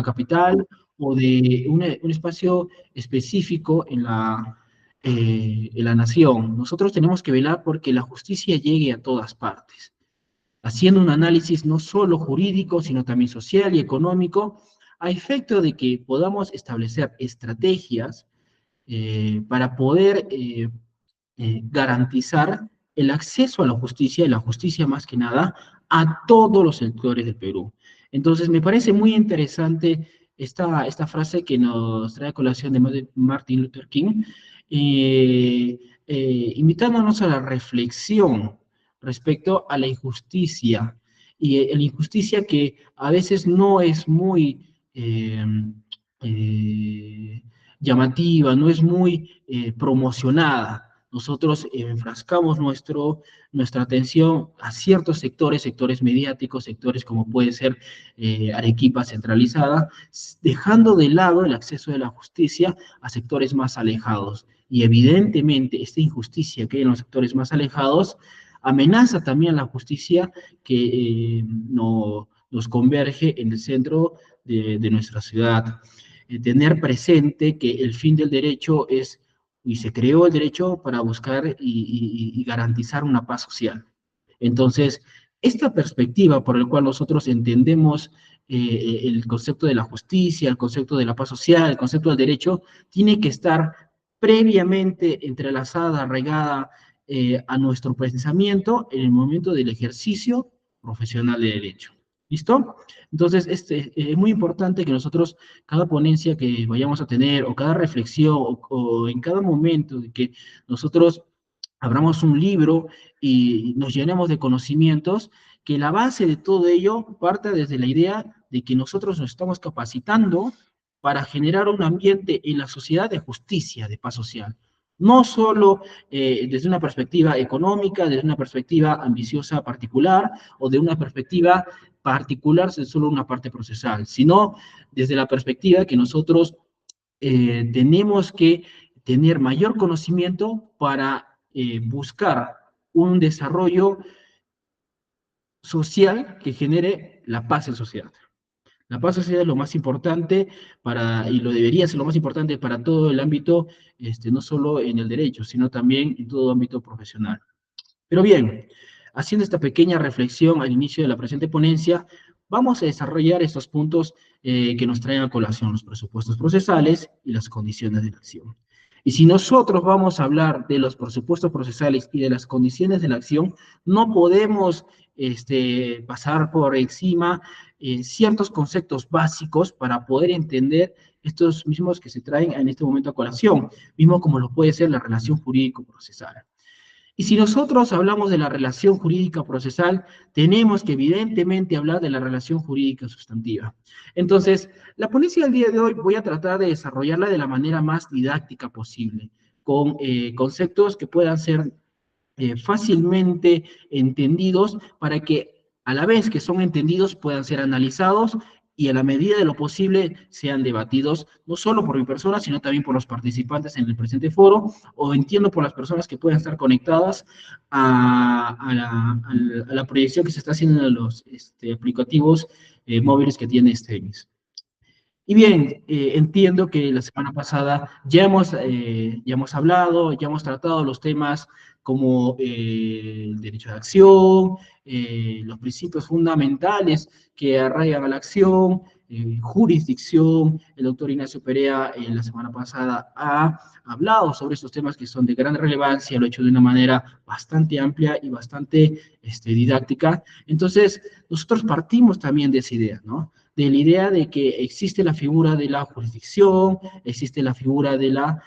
capital o de un espacio específico en la nación. Nosotros tenemos que velar porque la justicia llegue a todas partes, haciendo un análisis no solo jurídico, sino también social y económico, a efecto de que podamos establecer estrategias para poder garantizar el acceso a la justicia, y la justicia más que nada, a todos los sectores del Perú. Entonces, me parece muy interesante esta frase que nos trae a colación de Martin Luther King, invitándonos a la reflexión respecto a la injusticia, y la injusticia que a veces no es muy eh, llamativa, no es muy promocionada. Nosotros enfrascamos nuestra atención a ciertos sectores, sectores mediáticos, sectores como puede ser Arequipa centralizada, dejando de lado el acceso de la justicia a sectores más alejados. Y evidentemente esta injusticia que hay en los sectores más alejados amenaza también la justicia que no, nos converge en el centro de nuestra ciudad. Tener presente que el fin del derecho es, y se creó el derecho para buscar y garantizar una paz social. Entonces, esta perspectiva por la cual nosotros entendemos el concepto de la justicia, el concepto de la paz social, el concepto del derecho, tiene que estar previamente entrelazada, arraigada a nuestro pensamiento en el momento del ejercicio profesional de derecho. ¿Listo? Entonces, es muy importante que nosotros, cada ponencia que vayamos a tener, o cada reflexión, o en cada momento de que nosotros abramos un libro y nos llenemos de conocimientos, que la base de todo ello parta desde la idea de que nosotros nos estamos capacitando para generar un ambiente en la sociedad de justicia, de paz social. No solo desde una perspectiva económica, desde una perspectiva ambiciosa particular, o de una perspectiva particular de solo una parte procesal, sino desde la perspectiva que nosotros tenemos que tener mayor conocimiento para buscar un desarrollo social que genere la paz en sociedad. La paz social es lo más importante y lo debería ser lo más importante para todo el ámbito, no solo en el derecho, sino también en todo ámbito profesional. Pero bien, haciendo esta pequeña reflexión al inicio de la presente ponencia, vamos a desarrollar estos puntos que nos traen a colación los presupuestos procesales y las condiciones de la acción. Y si nosotros vamos a hablar de los presupuestos procesales y de las condiciones de la acción, no podemos pasar por encima ciertos conceptos básicos para poder entender estos mismos que se traen en este momento a colación, mismo como lo puede ser la relación jurídico-procesal. Y si nosotros hablamos de la relación jurídica procesal, tenemos que evidentemente hablar de la relación jurídica sustantiva. Entonces, la ponencia del día de hoy voy a tratar de desarrollarla de la manera más didáctica posible, con conceptos que puedan ser fácilmente entendidos para que a la vez que son entendidos puedan ser analizados y a la medida de lo posible sean debatidos, no solo por mi persona, sino también por los participantes en el presente foro, o entiendo por las personas que puedan estar conectadas a la proyección que se está haciendo en los aplicativos móviles que tiene Temis. Y bien, entiendo que la semana pasada ya hemos hablado, ya hemos tratado los temas como el derecho de acción, los principios fundamentales que arraigan a la acción, jurisdicción. El doctor Ignacio Perea la semana pasada ha hablado sobre estos temas que son de gran relevancia, lo ha hecho de una manera bastante amplia y bastante didáctica. Entonces, nosotros partimos también de esa idea, ¿no? De la idea de que existe la figura de la jurisdicción, existe la figura de la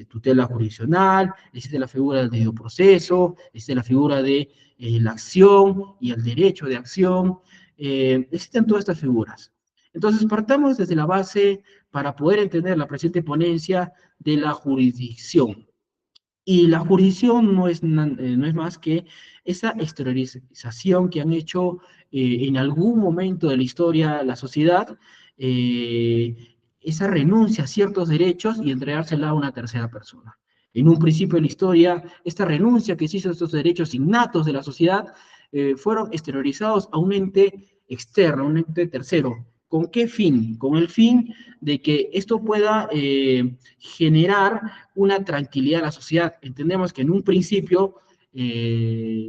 tutela jurisdiccional, existe la figura del debido proceso, existe la figura de la acción y el derecho de acción, existen todas estas figuras. Entonces, partamos desde la base para poder entender la presente ponencia de la jurisdicción. Y la jurisdicción no es más que esa exteriorización que han hecho en algún momento de la historia la sociedad, esa renuncia a ciertos derechos y entregársela a una tercera persona. En un principio de la historia, esta renuncia que se hizo a estos derechos innatos de la sociedad fueron exteriorizados a un ente externo, un ente tercero, ¿Con qué fin? Con el fin de que esto pueda generar una tranquilidad a la sociedad. Entendemos que en un principio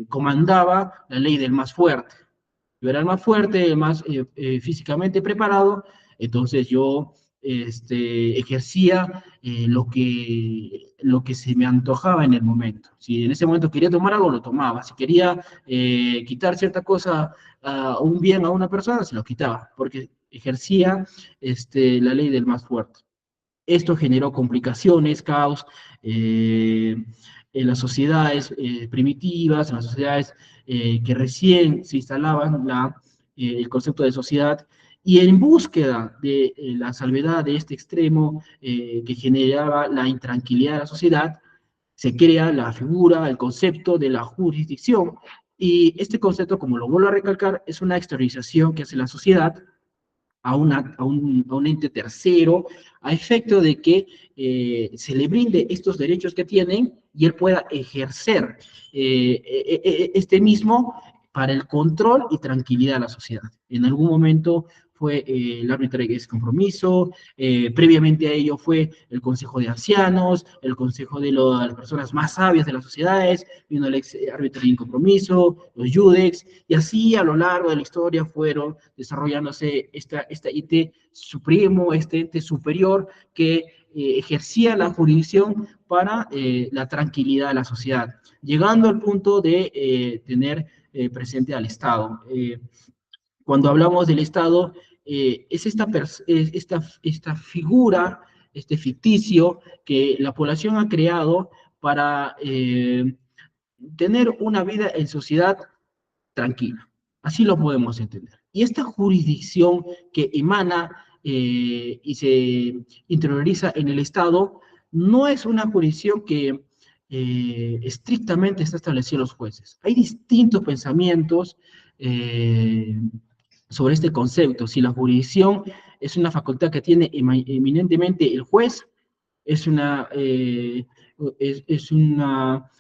comandaba la ley del más fuerte. Yo era el más fuerte, el más físicamente preparado, entonces yo ejercía lo que se me antojaba en el momento. Si en ese momento quería tomar algo, lo tomaba. Si quería quitar cierta cosa, un bien a una persona, se lo quitaba, porque ejercía la ley del más fuerte. Esto generó complicaciones, caos en las sociedades primitivas, en las sociedades que recién se instalaban el concepto de sociedad, y en búsqueda de la salvedad de este extremo que generaba la intranquilidad de la sociedad, se crea la figura, el concepto de la jurisdicción, y este concepto, como lo vuelvo a recalcar, es una exteriorización que hace la sociedad a un ente tercero, a efecto de que se le brinde estos derechos que tienen y él pueda ejercer este mismo para el control y tranquilidad de la sociedad. En algún momento fue el árbitro de compromiso, previamente a ello fue el Consejo de Ancianos, el Consejo de las personas más sabias de las sociedades, vino el ex árbitro de compromiso, los Judex, y así a lo largo de la historia fueron desarrollándose esta ente supremo, este ente superior que ejercía la jurisdicción para la tranquilidad de la sociedad, llegando al punto de tener presente al Estado. Cuando hablamos del Estado, es esta figura, este ficticio que la población ha creado para tener una vida en sociedad tranquila. Así lo podemos entender. Y esta jurisdicción que emana y se interioriza en el Estado no es una jurisdicción que estrictamente está establecida en los jueces. Hay distintos pensamientos sobre este concepto. Si la jurisdicción es una facultad que tiene eminentemente el juez, es una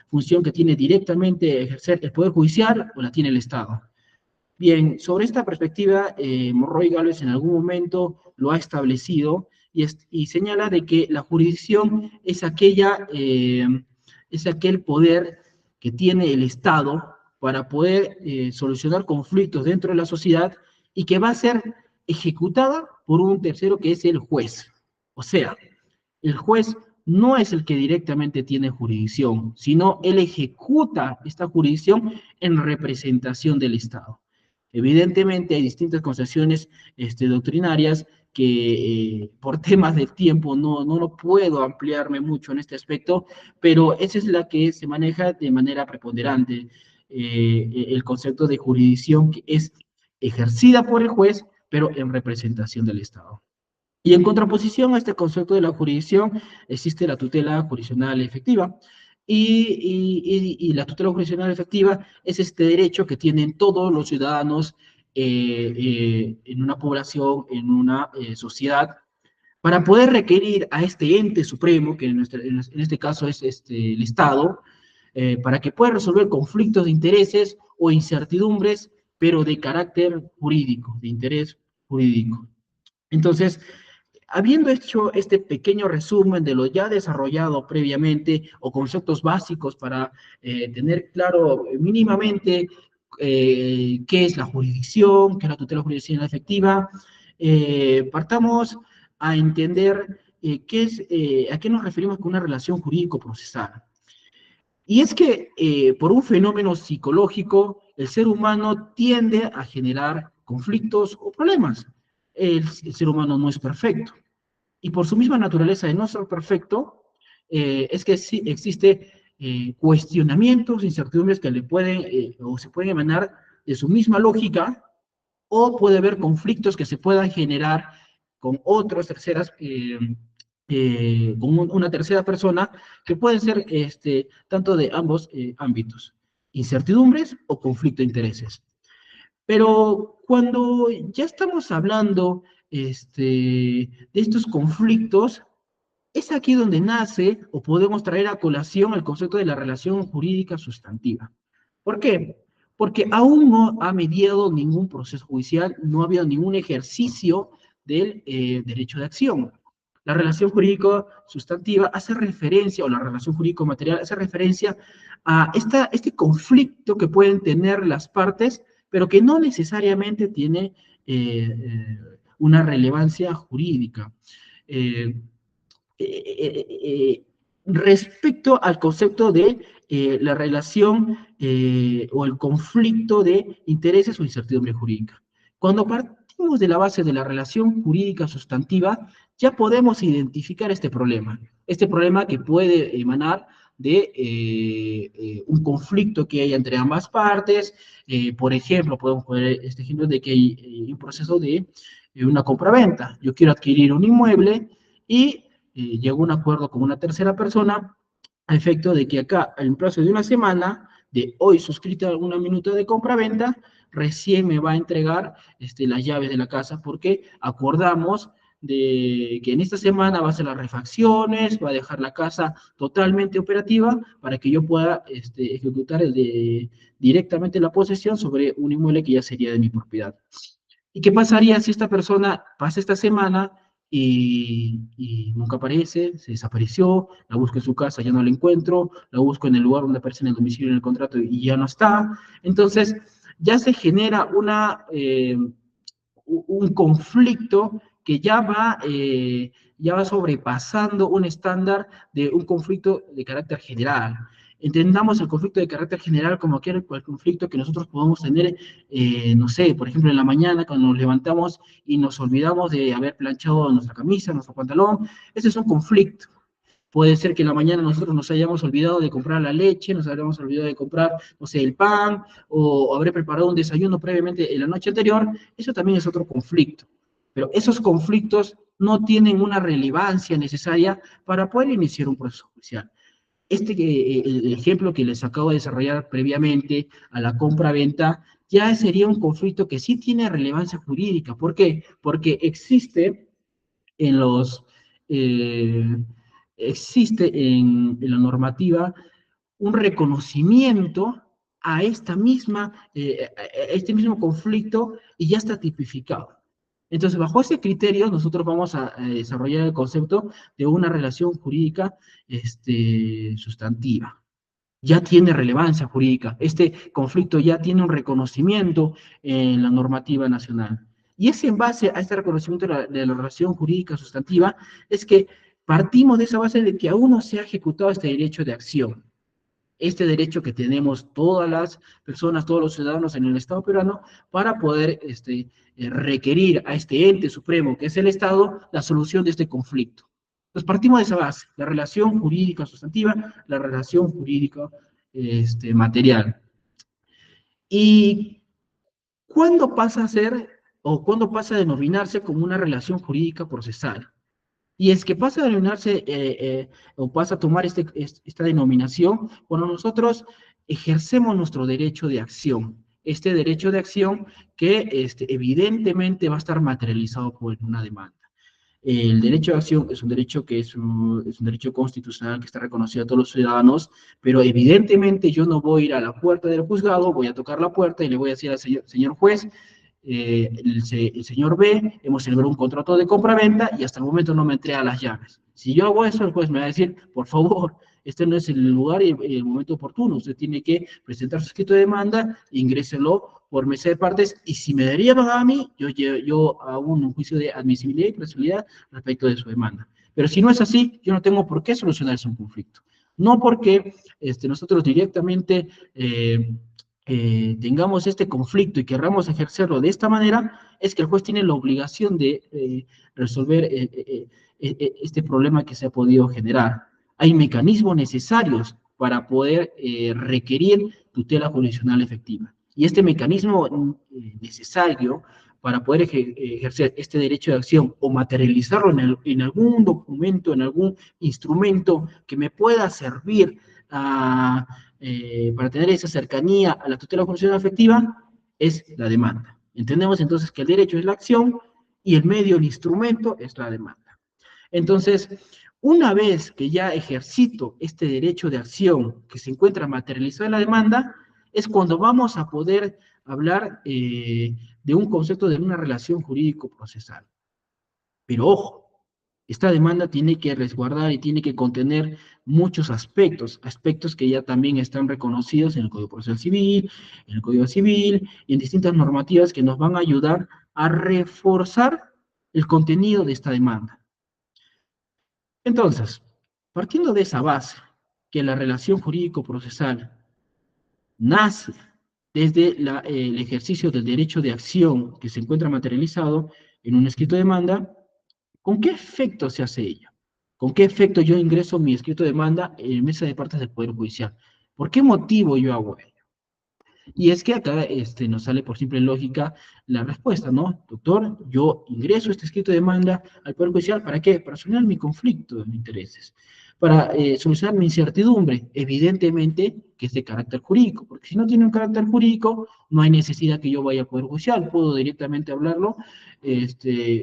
función que tiene directamente ejercer el Poder Judicial o la tiene el Estado. Bien, sobre esta perspectiva, Monroy Gálvez en algún momento lo ha establecido y señala de que la jurisdicción es aquel poder que tiene el Estado para poder solucionar conflictos dentro de la sociedad y que va a ser ejecutada por un tercero que es el juez. O sea, el juez no es el que directamente tiene jurisdicción, sino él ejecuta esta jurisdicción en representación del Estado. Evidentemente hay distintas concepciones doctrinarias que por temas de tiempo no puedo ampliarme mucho en este aspecto, pero esa es la que se maneja de manera preponderante, el concepto de jurisdicción que es ejercida por el juez, pero en representación del Estado. Y en contraposición a este concepto de la jurisdicción, existe la tutela jurisdiccional efectiva. Y la tutela jurisdiccional efectiva es este derecho que tienen todos los ciudadanos en una población, en una sociedad, para poder requerir a este ente supremo, que en este caso es el Estado, para que pueda resolver conflictos de intereses o incertidumbres, pero de carácter jurídico, de interés jurídico. Entonces, habiendo hecho este pequeño resumen de lo ya desarrollado previamente o conceptos básicos para tener claro mínimamente qué es la jurisdicción, qué es la tutela jurisdiccional efectiva, partamos a entender a qué nos referimos con una relación jurídico-procesal. Y es que por un fenómeno psicológico, el ser humano tiende a generar conflictos o problemas. El ser humano no es perfecto. Y por su misma naturaleza de no ser perfecto, es que sí existe cuestionamientos, incertidumbres que le pueden o se pueden emanar de su misma lógica, o puede haber conflictos que se puedan generar con otras terceras, con una tercera persona, que pueden ser tanto de ambos ámbitos, incertidumbres o conflicto de intereses. Pero cuando ya estamos hablando de estos conflictos, es aquí donde nace o podemos traer a colación el concepto de la relación jurídica sustantiva. ¿Por qué? porque aún no ha mediado ningún proceso judicial, no ha habido ningún ejercicio del derecho de acción. La relación jurídico sustantiva hace referencia, o la relación jurídico material hace referencia a este conflicto que pueden tener las partes, pero que no necesariamente tiene una relevancia jurídica. Eh, eh, eh, Respecto al concepto de la relación o el conflicto de intereses o incertidumbre jurídica. Cuando partimos de la base de la relación jurídica sustantiva, ya podemos identificar este problema que puede emanar de un conflicto que hay entre ambas partes. Por ejemplo, podemos poner este ejemplo de que hay un proceso de una compraventa. Yo quiero adquirir un inmueble y llegó a un acuerdo con una tercera persona a efecto de que acá, en plazo de una semana, de hoy suscrita una minuta de compra-venta, recién me va a entregar las llaves de la casa, porque acordamos de que en esta semana va a hacer las refacciones, va a dejar la casa totalmente operativa para que yo pueda ejecutar directamente la posesión sobre un inmueble que ya sería de mi propiedad. ¿Y qué pasaría si esta persona pasa esta semana y nunca aparece, se desapareció, la busco en su casa, ya no la encuentro, la busco en el lugar donde aparece en el domicilio en el contrato y ya no está? Entonces, ya se genera un conflicto que ya va sobrepasando un estándar de un conflicto de carácter general. Entendamos el conflicto de carácter general como aquel conflicto que nosotros podemos tener, no sé, por ejemplo, en la mañana cuando nos levantamos y nos olvidamos de haber planchado nuestra camisa, nuestro pantalón. Ese es un conflicto. Puede ser que en la mañana nosotros nos hayamos olvidado de comprar la leche, nos hayamos olvidado de comprar, no sé, el pan, o haber preparado un desayuno previamente en la noche anterior. Eso también es otro conflicto. Pero esos conflictos no tienen una relevancia necesaria para poder iniciar un proceso judicial. El ejemplo que les acabo de desarrollar previamente a la compra-venta ya sería un conflicto que sí tiene relevancia jurídica. ¿Por qué? Porque en los, eh, existe en la normativa un reconocimiento a a este mismo conflicto y ya está tipificado. Entonces, bajo ese criterio, nosotros vamos a desarrollar el concepto de una relación jurídica sustantiva. Ya tiene relevancia jurídica. Este conflicto ya tiene un reconocimiento en la normativa nacional. Y es en base a este reconocimiento de la relación jurídica sustantiva, es que partimos de esa base de que aún no se ha ejecutado este derecho de acción, este derecho que tenemos todas las personas, todos los ciudadanos en el Estado peruano, para poder requerir a este ente supremo, que es el Estado, la solución de este conflicto. Entonces partimos de esa base, la relación jurídica sustantiva, la relación jurídica material. ¿Y cuándo pasa a ser, o cuándo pasa a denominarse como una relación jurídica procesal? Y es que pasa a denominarse, o pasa a tomar esta denominación cuando nosotros ejercemos nuestro derecho de acción. Este derecho de acción que evidentemente va a estar materializado por una demanda. El derecho de acción es un derecho es un derecho constitucional que está reconocido a todos los ciudadanos, pero evidentemente yo no voy a ir a la puerta del juzgado, voy a tocar la puerta y le voy a decir al señor juez, el señor B, hemos celebrado un contrato de compra-venta y hasta el momento no me entrega las llaves. Si yo hago eso, el juez me va a decir, por favor, este no es el lugar y el momento oportuno, usted tiene que presentar su escrito de demanda, ingréselo por mesa de partes, y si me derivan a mí, yo hago un juicio de admisibilidad y posibilidad respecto de su demanda. Pero si no es así, yo no tengo por qué solucionar ese conflicto. No porque nosotros directamente tengamos este conflicto y querramos ejercerlo de esta manera, es que el juez tiene la obligación de resolver este problema que se ha podido generar. Hay mecanismos necesarios para poder requerir tutela jurisdiccional efectiva. Y este mecanismo necesario para poder ejercer este derecho de acción o materializarlo en algún documento, en algún instrumento que me pueda servir para tener esa cercanía a la tutela jurisdiccional efectiva, es la demanda. Entendemos entonces que el derecho es la acción y el medio, el instrumento, es la demanda. Entonces, una vez que ya ejercito este derecho de acción que se encuentra materializado en la demanda, es cuando vamos a poder hablar de un concepto de una relación jurídico-procesal. Pero ojo, esta demanda tiene que resguardar y tiene que contener muchos aspectos, aspectos que ya también están reconocidos en el Código Procesal Civil, en el Código Civil y en distintas normativas que nos van a ayudar a reforzar el contenido de esta demanda. Entonces, partiendo de esa base, que la relación jurídico-procesal nace desde el ejercicio del derecho de acción que se encuentra materializado en un escrito de demanda, ¿con qué efecto se hace ello? ¿Con qué efecto yo ingreso mi escrito de demanda en mesa de partes del Poder Judicial? ¿Por qué motivo yo hago ello? Y es que acá nos sale por simple lógica la respuesta, ¿no? Doctor, yo ingreso este escrito de demanda al Poder Judicial, ¿para qué? Para solucionar mi conflicto de intereses, para solucionar mi incertidumbre, evidentemente que es de carácter jurídico, porque si no tiene un carácter jurídico, no hay necesidad que yo vaya al Poder Judicial, puedo directamente hablarlo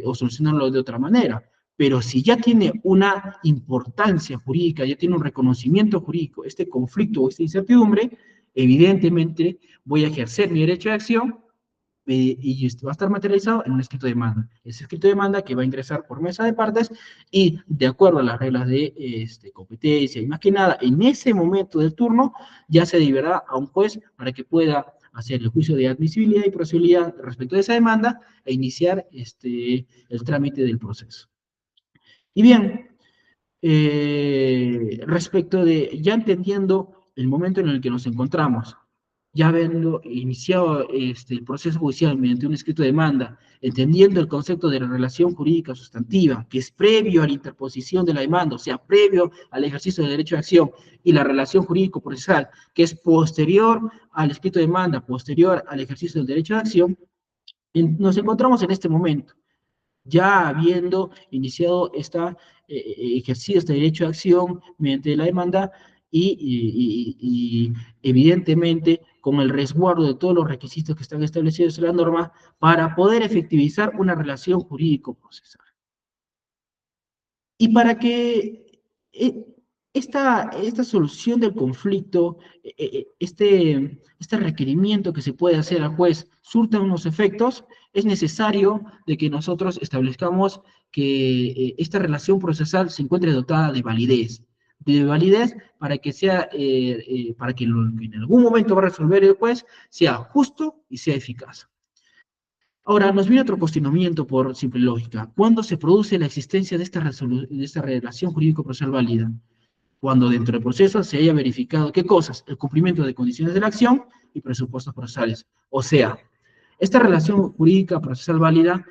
o solucionarlo de otra manera. Pero si ya tiene una importancia jurídica, ya tiene un reconocimiento jurídico, este conflicto o esta incertidumbre, evidentemente voy a ejercer mi derecho de acción y va a estar materializado en un escrito de demanda. Ese escrito de demanda que va a ingresar por mesa de partes y de acuerdo a las reglas de competencia y más que nada, en ese momento del turno ya se deberá a un juez para que pueda hacer el juicio de admisibilidad y procedibilidad respecto de esa demanda e iniciar el trámite del proceso. Y bien, respecto de, ya entendiendo el momento en el que nos encontramos, ya habiendo iniciado el proceso judicial mediante un escrito de demanda, entendiendo el concepto de la relación jurídica sustantiva, que es previo a la interposición de la demanda, o sea, previo al ejercicio del derecho de acción, y la relación jurídico-procesal, que es posterior al escrito de demanda, posterior al ejercicio del derecho de acción, nos encontramos en este momento ya habiendo iniciado ejercido este derecho de acción mediante la demanda y evidentemente con el resguardo de todos los requisitos que están establecidos en la norma para poder efectivizar una relación jurídico-procesal. Y para que eh, esta solución del conflicto, este requerimiento que se puede hacer al juez surta unos efectos, es necesario de que nosotros establezcamos que esta relación procesal se encuentre dotada de validez para que sea, para que lo que en algún momento va a resolver el juez sea justo y sea eficaz. Ahora, nos viene otro cuestionamiento por simple lógica. ¿Cuándo se produce la existencia de esta relación jurídico-procesal válida? Cuando dentro del proceso se haya verificado, ¿qué cosas? El cumplimiento de condiciones de la acción y presupuestos procesales. O sea, esta relación jurídica procesal válida,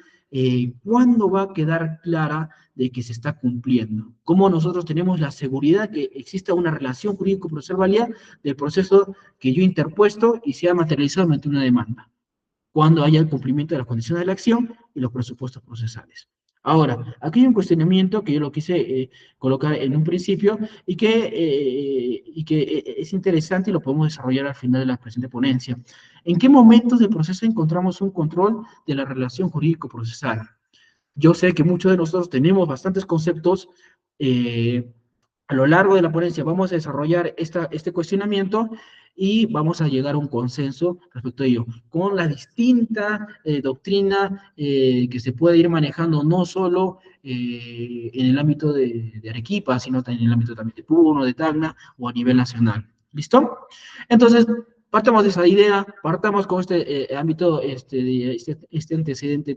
¿cuándo va a quedar clara de que se está cumpliendo? ¿Cómo nosotros tenemos la seguridad que exista una relación jurídico procesal válida del proceso que yo he interpuesto y se ha materializado mediante una demanda? Cuando haya el cumplimiento de las condiciones de la acción y los presupuestos procesales. Ahora, aquí hay un cuestionamiento que yo lo quise colocar en un principio y que es interesante y lo podemos desarrollar al final de la presente ponencia. ¿En qué momentos del proceso encontramos un control de la relación jurídico-procesal? Yo sé que muchos de nosotros tenemos bastantes conceptos. A lo largo de la ponencia vamos a desarrollar este cuestionamiento y vamos a llegar a un consenso respecto a ello, con la distinta doctrina que se puede ir manejando no solo en el ámbito de Arequipa, sino también en el ámbito también de Puno, de Tacna o a nivel nacional. ¿Listo? Entonces, partamos de esa idea, partamos con este ámbito, este antecedente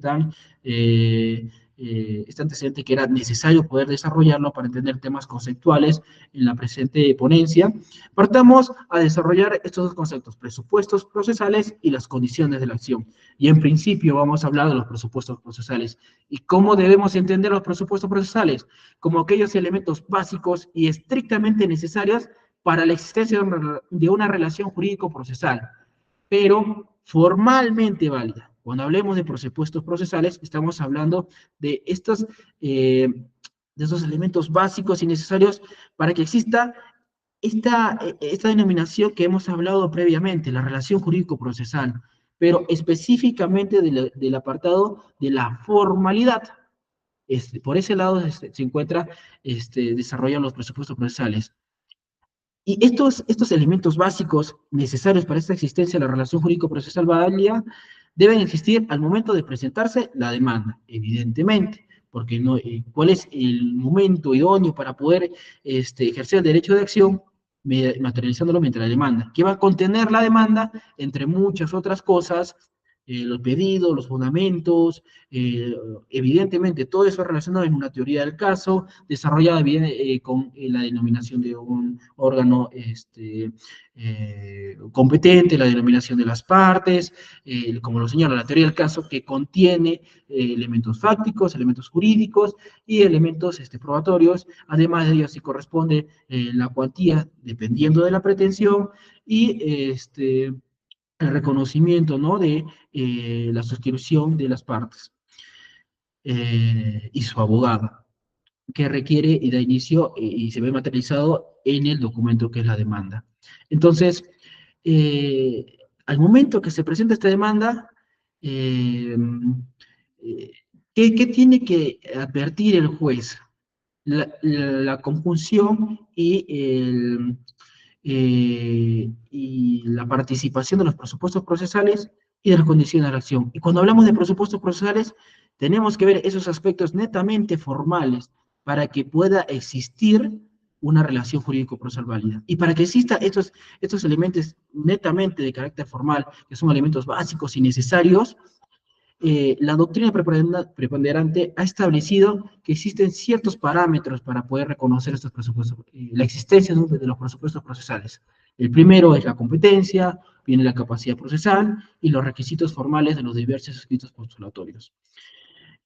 este antecedente que era necesario poder desarrollarlo para entender temas conceptuales en la presente ponencia. Partamos a desarrollar estos dos conceptos, presupuestos procesales y las condiciones de la acción. Y en principio vamos a hablar de los presupuestos procesales. ¿Y cómo debemos entender los presupuestos procesales? Como aquellos elementos básicos y estrictamente necesarios para la existencia de una relación jurídico-procesal, pero formalmente válida. Cuando hablemos de presupuestos procesales, estamos hablando de estos elementos básicos y necesarios para que exista esta denominación que hemos hablado previamente, la relación jurídico-procesal, pero específicamente del apartado de la formalidad. Por ese lado se encuentra desarrollan los presupuestos procesales. Y estos elementos básicos necesarios para esta existencia de la relación jurídico-procesal válida deben existir al momento de presentarse la demanda, evidentemente, porque no, ¿cuál es el momento idóneo para poder ejercer el derecho de acción? Materializándolo mediante la demanda. ¿Qué va a contener la demanda? Entre muchas otras cosas, los pedidos, los fundamentos, eh, evidentemente todo eso relacionado en una teoría del caso, desarrollada bien, con la denominación de un órgano competente, la denominación de las partes, como lo señala la teoría del caso, que contiene elementos fácticos, elementos jurídicos y elementos probatorios. Además de ello, sí corresponde la cuantía dependiendo de la pretensión y el reconocimiento, ¿no?, de la suscripción de las partes y su abogado, que requiere y da inicio y se ve materializado en el documento que es la demanda. Entonces, eh, al momento que se presenta esta demanda, eh, eh, ¿qué tiene que advertir el juez? La conjunción y la participación de los presupuestos procesales y de las condiciones de la acción. Y cuando hablamos de presupuestos procesales, tenemos que ver esos aspectos netamente formales para que pueda existir una relación jurídico-procesal válida. Y para que exista estos elementos netamente de carácter formal, que son elementos básicos y necesarios, la doctrina preponderante ha establecido que existen ciertos parámetros para poder reconocer estos presupuestos, la existencia de los presupuestos procesales. El primero es la competencia, viene la capacidad procesal y los requisitos formales de los diversos escritos postulatorios.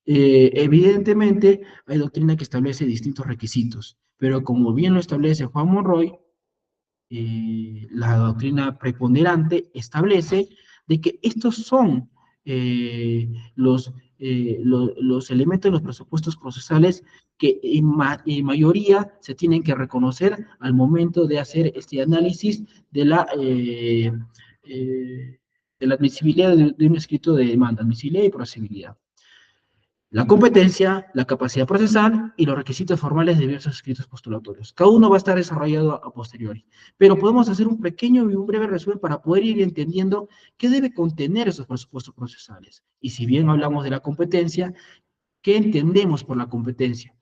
Evidentemente, hay doctrina que establece distintos requisitos, pero como bien lo establece Juan Monroy, la doctrina preponderante establece de que estos son los elementos de los presupuestos procesales que en mayoría se tienen que reconocer al momento de hacer este análisis de la admisibilidad de un escrito de demanda, admisibilidad y procesibilidad. La competencia, la capacidad procesal y los requisitos formales de diversos escritos postulatorios. Cada uno va a estar desarrollado a posteriori, pero podemos hacer un pequeño y un breve resumen para poder ir entendiendo qué debe contener esos presupuestos procesales. Y si bien hablamos de la competencia, ¿qué entendemos por la competencia?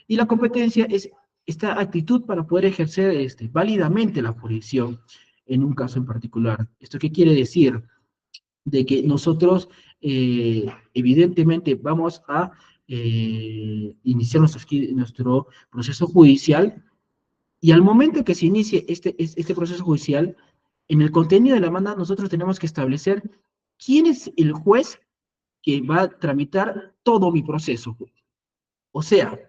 Y la competencia es esta actitud para poder ejercer válidamente la jurisdicción en un caso en particular. ¿Esto qué quiere decir? De que nosotros evidentemente vamos a iniciar nuestro proceso judicial y al momento que se inicie este proceso judicial, en el contenido de la demanda nosotros tenemos que establecer quién es el juez que va a tramitar todo mi proceso. O sea,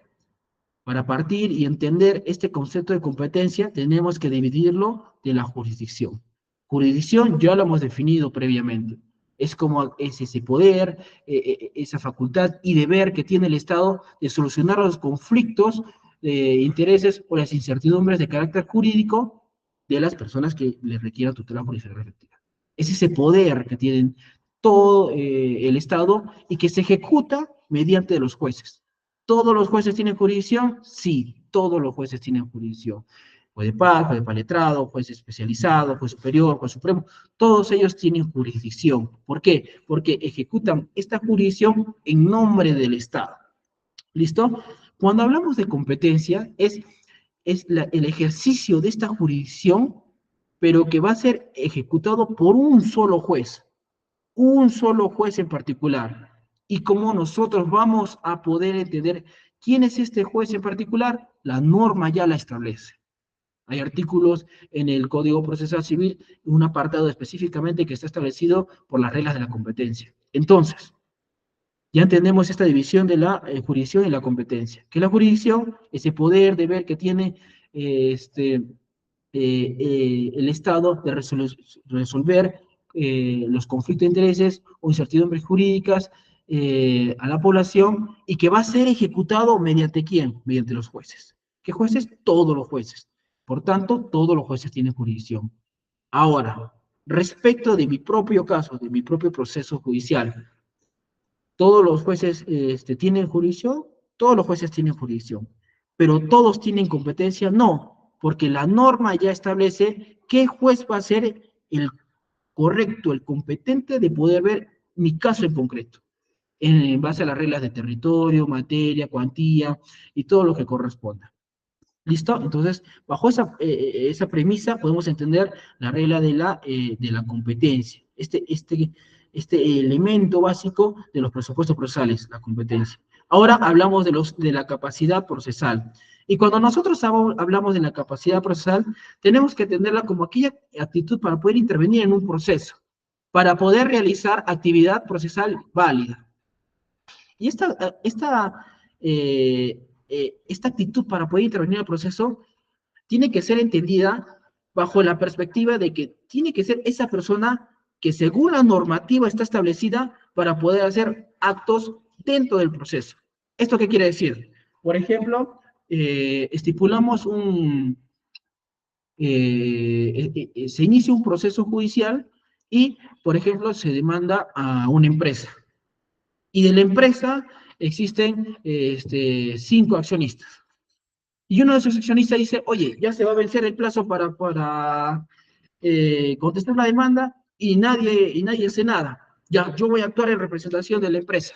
para partir y entender este concepto de competencia, tenemos que dividirlo de la jurisdicción. Jurisdicción ya lo hemos definido previamente. Es como es ese poder, esa facultad y deber que tiene el Estado de solucionar los conflictos de intereses o las incertidumbres de carácter jurídico de las personas que le requieran tutela judicial efectiva. Es ese poder que tienen todo el Estado y que se ejecuta mediante los jueces. ¿Todos los jueces tienen jurisdicción? Sí, todos los jueces tienen jurisdicción. Juez de paz, juez de letrado, juez especializado, juez superior, juez supremo, todos ellos tienen jurisdicción. ¿Por qué? Porque ejecutan esta jurisdicción en nombre del Estado. ¿Listo? Cuando hablamos de competencia, es el ejercicio de esta jurisdicción, pero que va a ser ejecutado por un solo juez en particular. Y cómo nosotros vamos a poder entender quién es este juez en particular, la norma ya la establece. Hay artículos en el Código Procesal Civil, un apartado específicamente que está establecido por las reglas de la competencia. Entonces, ya entendemos esta división de la jurisdicción y la competencia. Que la jurisdicción, ese poder, deber que tiene el Estado de resolver los conflictos de intereses o incertidumbres jurídicas a la población y que va a ser ejecutado mediante quién? Mediante los jueces. ¿Qué jueces? Todos los jueces. Por tanto, todos los jueces tienen jurisdicción. Ahora, respecto de mi propio caso, de mi propio proceso judicial, ¿todos los jueces tienen jurisdicción? Todos los jueces tienen jurisdicción. ¿Pero todos tienen competencia? No, porque la norma ya establece qué juez va a ser el correcto, el competente de poder ver mi caso en concreto, en base a las reglas de territorio, materia, cuantía y todo lo que corresponda. ¿Listo? Entonces, bajo esa premisa podemos entender la regla de la competencia, este elemento básico de los presupuestos procesales, la competencia. Ahora hablamos de la capacidad procesal. Y cuando nosotros hablamos de la capacidad procesal, tenemos que entenderla como aquella actitud para poder intervenir en un proceso, para poder realizar actividad procesal válida. Y esta actitud para poder intervenir en el proceso tiene que ser entendida bajo la perspectiva de que tiene que ser esa persona que según la normativa está establecida para poder hacer actos dentro del proceso. ¿Esto qué quiere decir? Por ejemplo, estipulamos se inicia un proceso judicial y, por ejemplo, se demanda a una empresa. Y de la empresa existen 5 accionistas. Y uno de esos accionistas dice, oye, ya se va a vencer el plazo para contestar la demanda y nadie hace nada. Ya, yo voy a actuar en representación de la empresa.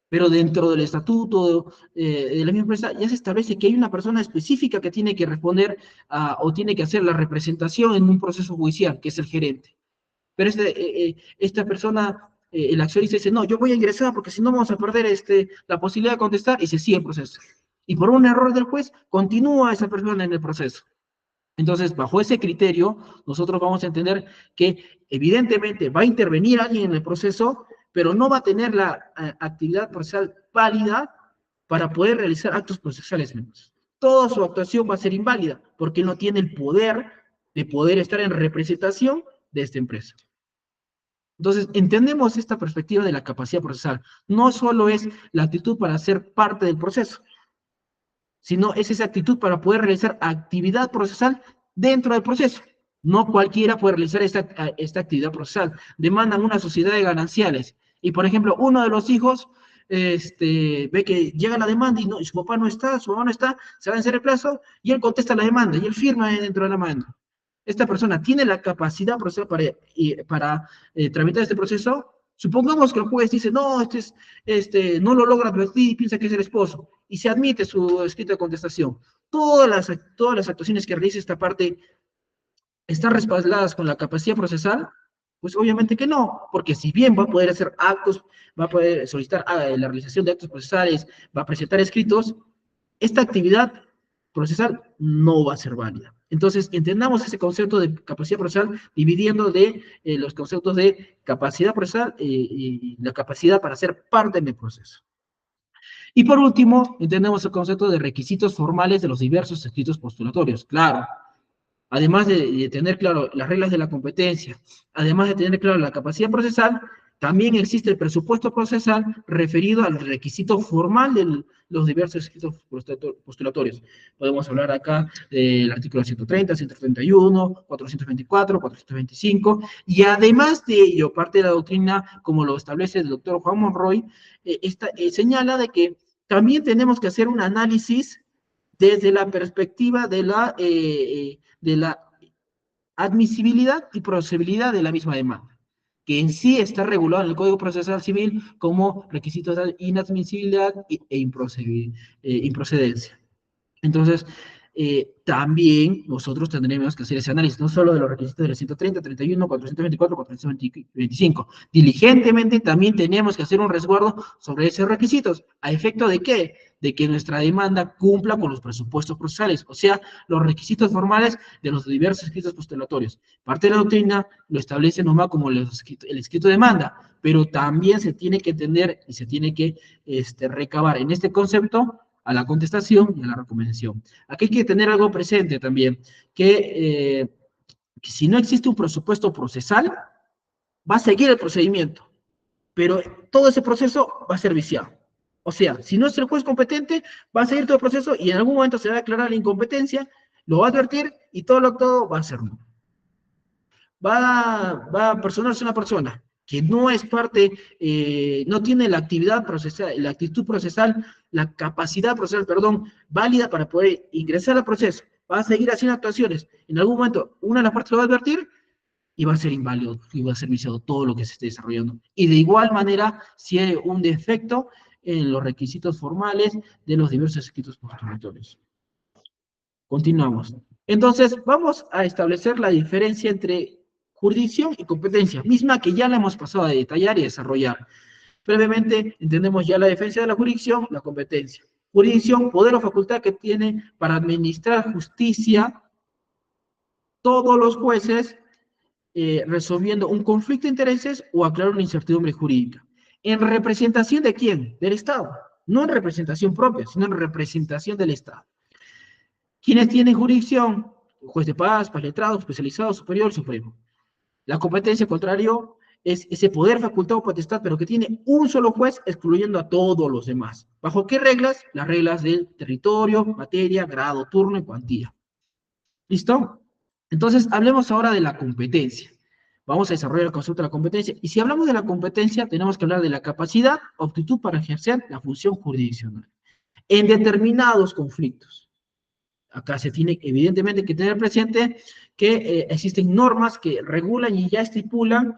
Pero dentro del estatuto de la misma empresa ya se establece que hay una persona específica que tiene que responder o tiene que hacer la representación en un proceso judicial, que es el gerente. Pero esta persona, el accionista dice, no, yo voy a ingresar porque si no vamos a perder la posibilidad de contestar y se sigue el proceso. Y por un error del juez, continúa esa persona en el proceso. Entonces, bajo ese criterio, nosotros vamos a entender que evidentemente va a intervenir alguien en el proceso, pero no va a tener la actividad procesal válida para poder realizar actos procesales menos. Toda su actuación va a ser inválida, porque no tiene el poder de poder estar en representación de esta empresa. Entonces, entendemos esta perspectiva de la capacidad procesal. No solo es la actitud para ser parte del proceso, sino es esa actitud para poder realizar actividad procesal dentro del proceso. No cualquiera puede realizar esta actividad procesal. Demandan una sociedad de gananciales. Y, por ejemplo, uno de los hijos ve que llega la demanda y su papá no está, su mamá no está, se va a vencer el plazo, y él contesta la demanda, y él firma dentro de la demanda. Esta persona tiene la capacidad procesal para tramitar este proceso. Supongamos que el juez dice, no, no lo logra advertir y piensa que es el esposo, y se admite su escrito de contestación. Todas las actuaciones que realiza esta parte están respaldadas con la capacidad procesal. Pues obviamente que no, porque si bien va a poder hacer actos, va a poder solicitar la realización de actos procesales, va a presentar escritos, esta actividad procesal no va a ser válida. Entonces, entendamos ese concepto de capacidad procesal dividiendo de los conceptos de capacidad procesal y la capacidad para ser parte del proceso. Y por último, entendemos el concepto de requisitos formales de los diversos escritos postulatorios. Claro, además de tener claro las reglas de la competencia, además de tener claro la capacidad procesal, también existe el presupuesto procesal referido al requisito formal de los diversos escritos postulatorios. Podemos hablar acá del artículo 130, 131, 424, 425, y además de ello, parte de la doctrina, como lo establece el doctor Juan Monroy, señala de que también tenemos que hacer un análisis desde la perspectiva de la admisibilidad y procedibilidad de la misma demanda, que en sí está regulado en el Código Procesal Civil como requisitos de inadmisibilidad e improcedencia. Entonces, también nosotros tendremos que hacer ese análisis, no solo de los requisitos de los 130, 31, 424, 425. Diligentemente también tenemos que hacer un resguardo sobre esos requisitos. ¿A efecto de qué? De que nuestra demanda cumpla con los presupuestos procesales, o sea, los requisitos formales de los diversos escritos postulatorios. Parte de la doctrina lo establece nomás como el escrito de demanda, pero también se tiene que entender y se tiene que recabar en este concepto a la contestación y a la recomendación. Aquí hay que tener algo presente también, que si no existe un presupuesto procesal, va a seguir el procedimiento, pero todo ese proceso va a ser viciado. O sea, si no es el juez competente, va a seguir todo el proceso y en algún momento se va a declarar la incompetencia, lo va a advertir y todo lo actuado va a ser nulo. Va a personarse una persona que no es parte, no tiene la actividad procesal, la actitud procesal, la capacidad procesal, perdón, válida para poder ingresar al proceso, va a seguir haciendo actuaciones. En algún momento, una de las partes lo va a advertir y va a ser inválido y va a ser viciado todo lo que se esté desarrollando. Y de igual manera, si hay un defecto en los requisitos formales de los diversos escritos postulatorios. Continuamos. Entonces, vamos a establecer la diferencia entre jurisdicción y competencia, misma que ya la hemos pasado a detallar y desarrollar. Previamente, entendemos ya la defensa de la jurisdicción, la competencia. Jurisdicción, poder o facultad que tiene para administrar justicia todos los jueces resolviendo un conflicto de intereses o aclarar una incertidumbre jurídica. ¿En representación de quién? Del Estado. No en representación propia, sino en representación del Estado. ¿Quiénes tienen jurisdicción? Juez de paz, letrado, especializado, superior, supremo. La competencia, contrario, es ese poder, facultad o potestad, pero que tiene un solo juez, excluyendo a todos los demás. ¿Bajo qué reglas? Las reglas del territorio, materia, grado, turno y cuantía. ¿Listo? Entonces, hablemos ahora de la competencia. Vamos a desarrollar el concepto de la competencia. Y si hablamos de la competencia, tenemos que hablar de la capacidad o aptitud para ejercer la función jurisdiccional en determinados conflictos. Acá se tiene evidentemente que tener presente que existen normas que regulan y ya estipulan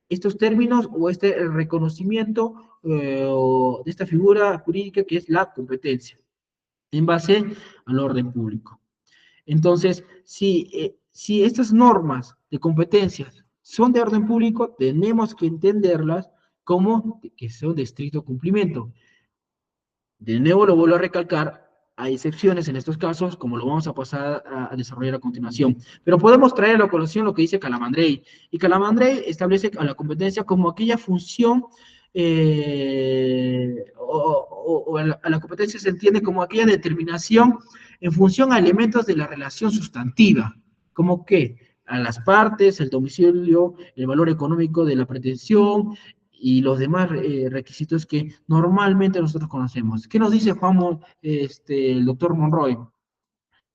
estos términos o este reconocimiento de esta figura jurídica que es la competencia, en base al orden público. Entonces, si estas normas de competencias son de orden público, tenemos que entenderlas como que son de estricto cumplimiento. De nuevo lo vuelvo a recalcar, hay excepciones en estos casos, como lo vamos a pasar a desarrollar a continuación. Pero podemos traer a la colación lo que dice Calamandrei. Y Calamandrei establece a la competencia como aquella función, a la competencia se entiende como aquella determinación en función a elementos de la relación sustantiva, como que a las partes, el domicilio, el valor económico de la pretensión, y los demás requisitos que normalmente nosotros conocemos. ¿Qué nos dice el doctor Monroy?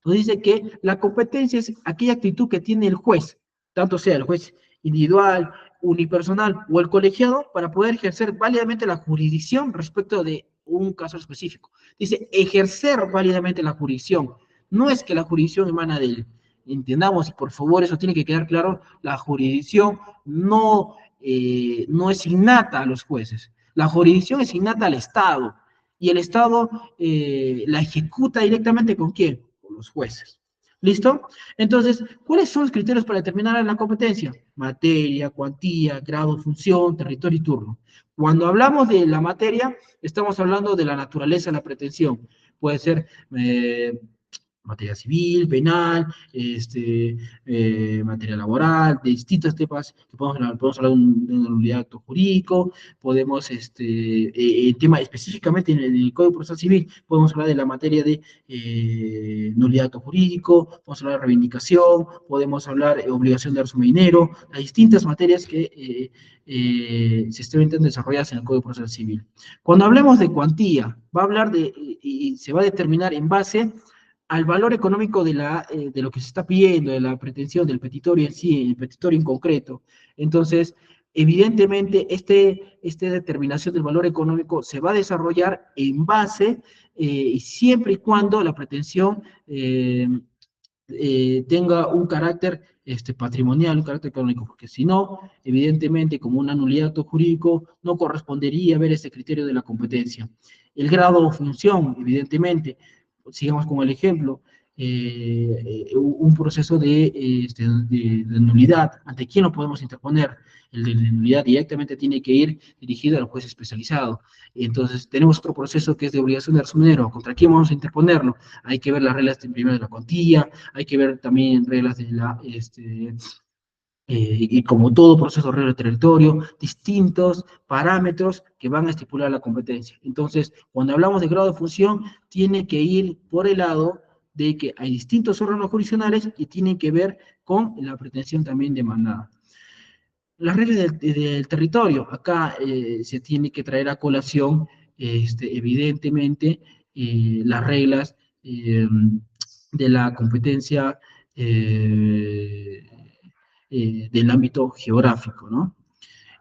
Nos dice que la competencia es aquella actitud que tiene el juez, tanto sea el juez individual, unipersonal o el colegiado, para poder ejercer válidamente la jurisdicción respecto de un caso específico. Dice, ejercer válidamente la jurisdicción. No es que la jurisdicción emana de él. Entendamos, y por favor eso tiene que quedar claro, la jurisdicción no es innata a los jueces. La jurisdicción es innata al Estado. Y el Estado la ejecuta directamente ¿con quién? Con los jueces. ¿Listo? Entonces, ¿cuáles son los criterios para determinar la competencia? Materia, cuantía, grado, función, territorio y turno. Cuando hablamos de la materia, estamos hablando de la naturaleza de la pretensión. Puede ser materia civil, penal, materia laboral, de distintos temas, que podemos hablar de una nulidad de acto jurídico, podemos, tema específicamente en el Código Procesal Civil, podemos hablar de la materia de nulidad de acto jurídico, podemos hablar de reivindicación, podemos hablar de obligación de resumen dinero, las distintas materias que se estén desarrolladas en el Código Procesal Civil. Cuando hablemos de cuantía, va a hablar y se va a determinar en base al valor económico de lo que se está pidiendo, de la pretensión del petitorio en sí, el petitorio en concreto. Entonces, evidentemente, esta determinación del valor económico se va a desarrollar en base, siempre y cuando la pretensión tenga un carácter patrimonial, un carácter económico, porque si no, evidentemente, como una nulidad de acto jurídico, no correspondería ver ese criterio de la competencia. El grado o función, evidentemente, sigamos con el ejemplo, un proceso de nulidad, ¿ante quién lo podemos interponer? El de nulidad directamente tiene que ir dirigido al juez especializado. Entonces, tenemos otro proceso que es de obligación de resumen dinero. ¿Contra quién vamos a interponerlo? Hay que ver las reglas primero de la cuantía, hay que ver también reglas de la, y como todo proceso de territorio, distintos parámetros que van a estipular la competencia. Entonces, cuando hablamos de grado de función, tiene que ir por el lado de que hay distintos órganos jurisdiccionales y tienen que ver con la pretensión también demandada. Las reglas del territorio, acá se tiene que traer a colación, evidentemente, las reglas de la competencia del ámbito geográfico, ¿no?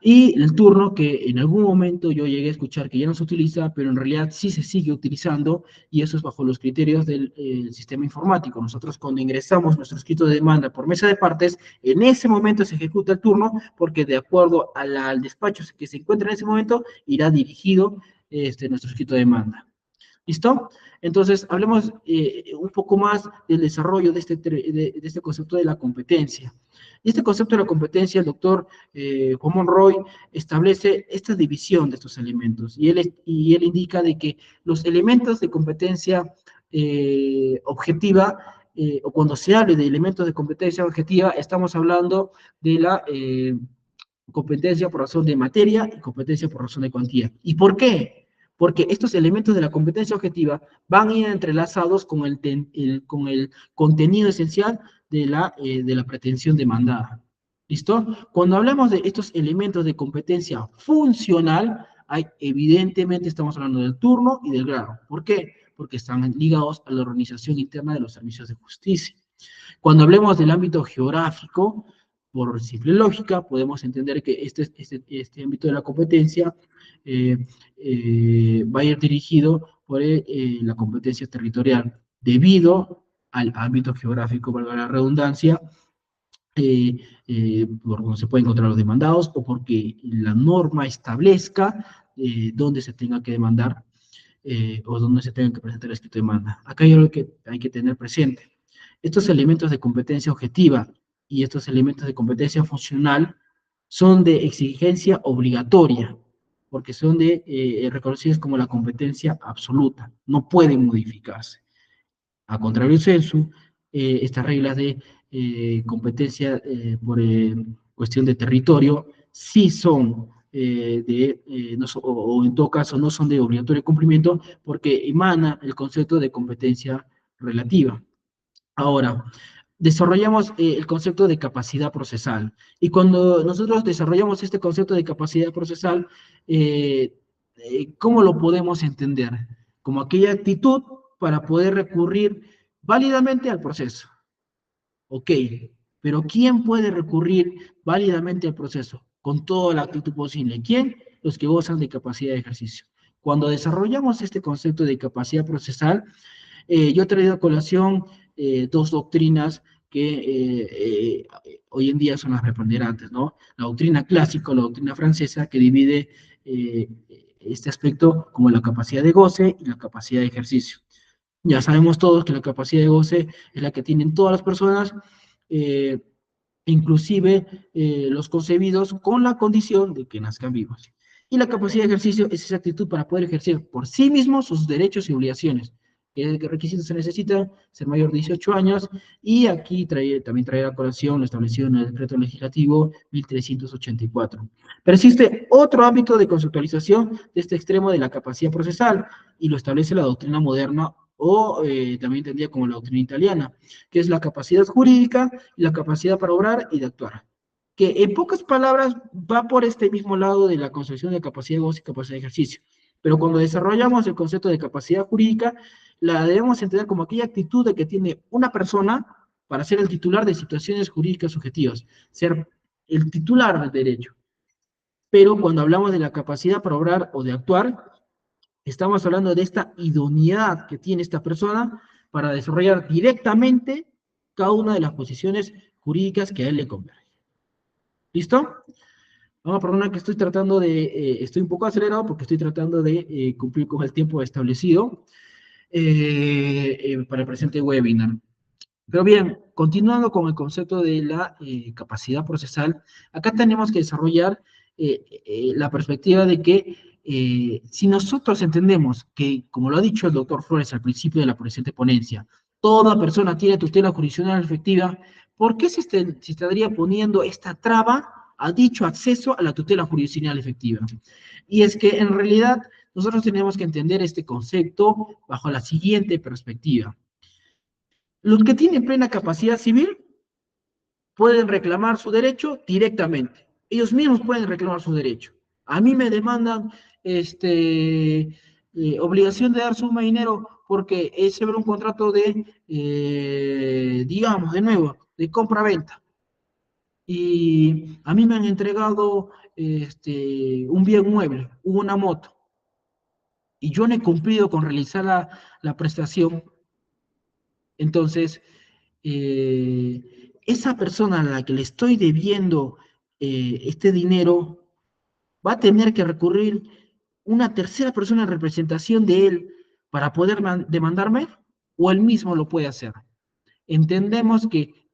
Y el turno que en algún momento yo llegué a escuchar que ya no se utiliza, pero en realidad sí se sigue utilizando, y eso es bajo los criterios del sistema informático. Nosotros cuando ingresamos nuestro escrito de demanda por mesa de partes, en ese momento se ejecuta el turno, porque de acuerdo al despacho que se encuentra en ese momento, irá dirigido nuestro escrito de demanda. ¿Listo? Entonces, hablemos un poco más del desarrollo de este concepto de la competencia. Y este concepto de la competencia, el doctor Juan Monroy establece esta división de estos elementos, y él indica de que los elementos de competencia objetiva, o cuando se hable de elementos de competencia objetiva, estamos hablando de la competencia por razón de materia y competencia por razón de cuantía. ¿Y por qué? Porque estos elementos de la competencia objetiva van a ir entrelazados con con el contenido esencial de la pretensión demandada. ¿Listo? Cuando hablamos de estos elementos de competencia funcional, evidentemente estamos hablando del turno y del grado. ¿Por qué? Porque están ligados a la organización interna de los servicios de justicia. Cuando hablemos del ámbito geográfico, por simple lógica, podemos entender que este ámbito de la competencia eh, va a ir dirigido por la competencia territorial, debido al ámbito geográfico, valga la redundancia, por donde se pueden encontrar los demandados, o porque la norma establezca dónde se tenga que demandar, o donde se tenga que presentar el escrito de demanda. Acá hay algo que hay que tener presente. Estos elementos de competencia objetiva y estos elementos de competencia funcional son de exigencia obligatoria, porque son reconocidos como la competencia absoluta, no pueden modificarse. A contrario censu, estas reglas de competencia por cuestión de territorio sí son no o en todo caso no son de obligatorio cumplimiento, porque emana el concepto de competencia relativa. Ahora, desarrollamos el concepto de capacidad procesal. Y cuando nosotros desarrollamos este concepto de capacidad procesal, ¿cómo lo podemos entender? Como aquella actitud para poder recurrir válidamente al proceso. Ok, pero ¿quién puede recurrir válidamente al proceso? Con toda la actitud posible. ¿Quién? Los que gozan de capacidad de ejercicio. Cuando desarrollamos este concepto de capacidad procesal, yo he traído a colación dos doctrinas que hoy en día son las preponderantes, ¿no? La doctrina clásica, la doctrina francesa, que divide eh, este aspecto como la capacidad de goce y la capacidad de ejercicio. Ya sabemos todos que la capacidad de goce es la que tienen todas las personas, eh, inclusive los concebidos, con la condición de que nazcan vivos. Y la capacidad de ejercicio es esa actitud para poder ejercer por sí mismos sus derechos y obligaciones. ¿Qué requisitos se necesita? Ser mayor de 18 años, y aquí también traer a colación lo establecido en el decreto legislativo 1384. Pero existe otro ámbito de conceptualización de este extremo de la capacidad procesal, y lo establece la doctrina moderna, o también entendida como la doctrina italiana, que es la capacidad jurídica y la capacidad para obrar y de actuar, que en pocas palabras va por este mismo lado de la concepción de capacidad de goce y capacidad de ejercicio. Pero cuando desarrollamos el concepto de capacidad jurídica, la debemos entender como aquella actitud de que tiene una persona para ser el titular de situaciones jurídicas subjetivas, ser el titular del derecho. Pero cuando hablamos de la capacidad para obrar o de actuar, estamos hablando de esta idoneidad que tiene esta persona para desarrollar directamente cada una de las posiciones jurídicas que a él le conviene. ¿Listo? Vamos a perdonar que estoy tratando estoy un poco acelerado porque estoy tratando de cumplir con el tiempo establecido para el presente webinar. Pero bien, continuando con el concepto de la capacidad procesal, acá tenemos que desarrollar la perspectiva de que si nosotros entendemos que, como lo ha dicho el doctor Flores al principio de la presente ponencia, toda persona tiene tutela jurisdiccional efectiva, ¿por qué se estaría poniendo esta traba a dicho acceso a la tutela jurisdiccional efectiva? Y es que en realidad nosotros tenemos que entender este concepto bajo la siguiente perspectiva. Los que tienen plena capacidad civil pueden reclamar su derecho directamente. Ellos mismos pueden reclamar su derecho. A mí me demandan obligación de dar suma de dinero porque es sobre un contrato de, digamos, de nuevo, de compra-venta. Y a mí me han entregado un bien mueble, una moto, y yo no he cumplido con realizar la prestación, entonces esa persona a la que le estoy debiendo este dinero va a tener que recurrir una tercera persona en representación de él para poder demandarme, o él mismo lo puede hacer. Entendemos que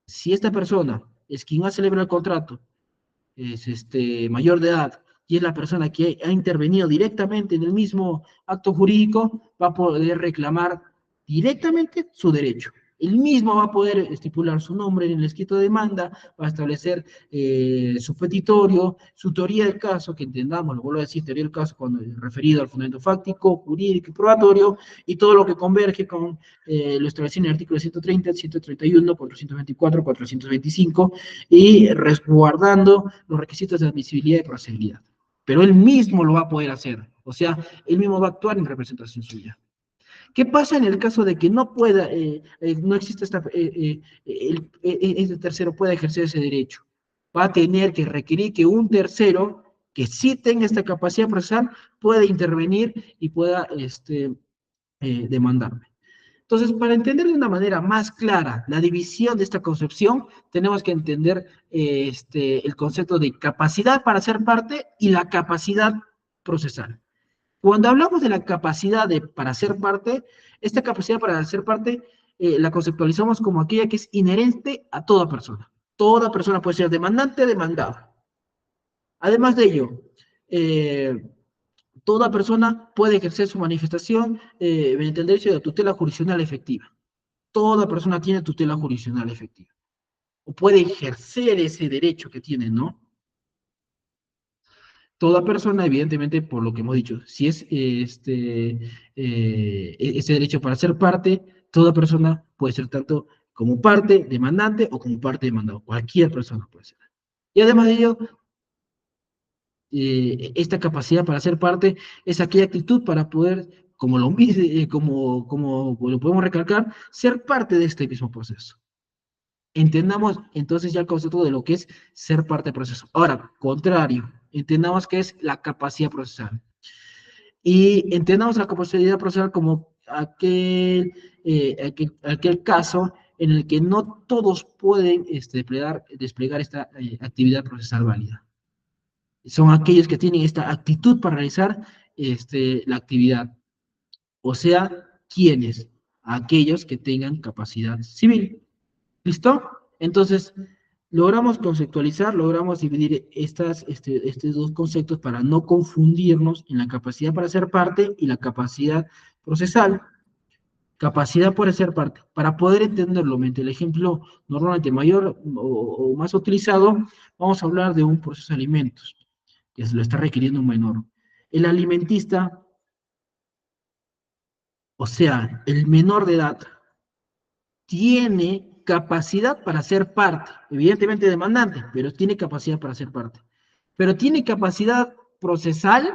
si esta persona es quien va a celebrar el contrato, es mayor de edad, y es la persona que ha intervenido directamente en el mismo acto jurídico, va a poder reclamar directamente su derecho. El mismo va a poder estipular su nombre en el escrito de demanda, va a establecer su petitorio, su teoría del caso, que entendamos, lo vuelvo a decir, teoría del caso cuando es referido al fundamento fáctico, jurídico y probatorio, y todo lo que converge con lo establecido en el artículo 130, 131, 424, 425, y resguardando los requisitos de admisibilidad y procedibilidad. Pero él mismo lo va a poder hacer, o sea, él mismo va a actuar en representación suya. ¿Qué pasa en el caso de que no pueda, no exista este tercero pueda ejercer ese derecho? Va a tener que requerir que un tercero que sí tenga esta capacidad procesal pueda intervenir y pueda demandarme. Entonces, para entender de una manera más clara la división de esta concepción, tenemos que entender el concepto de capacidad para ser parte y la capacidad procesal. Cuando hablamos de la capacidad para ser parte, esta capacidad para ser parte la conceptualizamos como aquella que es inherente a toda persona. Toda persona puede ser demandante, demandada. Además de ello, eh, toda persona puede ejercer su manifestación mediante el derecho de tutela jurisdiccional efectiva. Toda persona tiene tutela jurisdiccional efectiva. O puede ejercer ese derecho que tiene, ¿no? Toda persona, evidentemente, por lo que hemos dicho, si es ese derecho para ser parte, toda persona puede ser tanto como parte demandante o como parte demandado. Cualquier persona puede ser. Y además de ello, esta capacidad para ser parte es aquella actitud para poder, como lo podemos recalcar, ser parte de este mismo proceso. Entendamos entonces ya el concepto de lo que es ser parte del proceso. Ahora, contrario, entendamos que es la capacidad procesal. Y entendamos la capacidad procesal como aquel caso en el que no todos pueden desplegar esta actividad procesal válida. Son aquellos que tienen esta actitud para realizar la actividad. O sea, ¿quiénes? Aquellos que tengan capacidad civil. ¿Listo? Entonces, logramos conceptualizar, logramos dividir estos dos conceptos para no confundirnos en la capacidad para ser parte y la capacidad procesal. Capacidad para ser parte. Para poder entenderlo, mediante el ejemplo normalmente mayor o más utilizado, vamos a hablar de un proceso de alimentos, que se lo está requiriendo un menor. El alimentista, o sea, el menor de edad, tiene capacidad para ser parte, evidentemente demandante, pero tiene capacidad para ser parte. Pero tiene capacidad procesal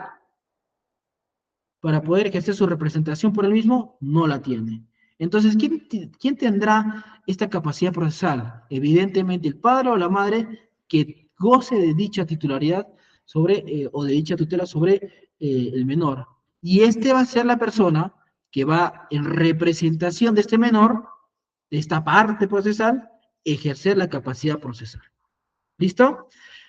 para poder ejercer su representación por él mismo, no la tiene. Entonces, ¿quién tendrá esta capacidad procesal? Evidentemente el padre o la madre que goce de dicha titularidad o de dicha tutela sobre el menor. Y este va a ser la persona que va en representación de este menor, de esta parte procesal, ejercer la capacidad procesal. ¿Listo?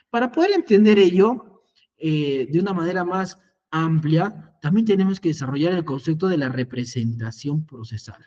Para poder entender ello de una manera más amplia, también tenemos que desarrollar el concepto de la representación procesal.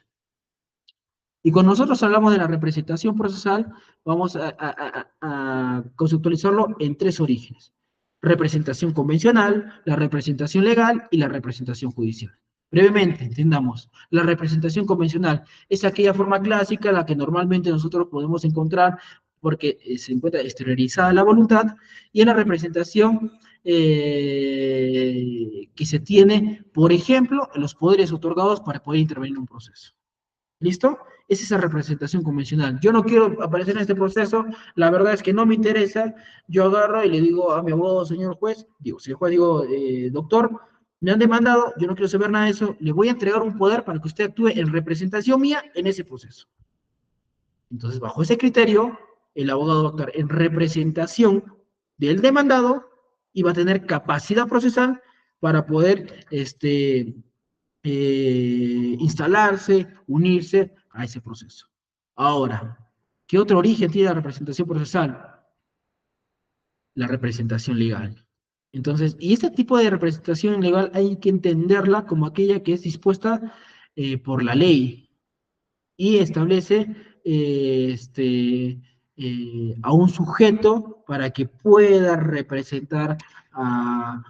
Y cuando nosotros hablamos de la representación procesal, vamos a conceptualizarlo en tres orígenes. Representación convencional, la representación legal y la representación judicial. Brevemente, entendamos, la representación convencional es aquella forma clásica, la que normalmente nosotros podemos encontrar porque se encuentra exteriorizada la voluntad, y en la representación que se tiene, por ejemplo, los poderes otorgados para poder intervenir en un proceso. ¿Listo? Es esa representación convencional. Yo no quiero aparecer en este proceso, la verdad es que no me interesa, yo agarro y le digo a mi abogado, señor juez, señor juez, doctor, me han demandado, yo no quiero saber nada de eso, le voy a entregar un poder para que usted actúe en representación mía en ese proceso. Entonces, bajo ese criterio, el abogado va a actuar en representación del demandado y va a tener capacidad procesal para poder instalarse, unirse a ese proceso. Ahora, ¿qué otro origen tiene la representación procesal? La representación legal. Entonces, y este tipo de representación legal hay que entenderla como aquella que es dispuesta por la ley y establece a un sujeto para que pueda representar a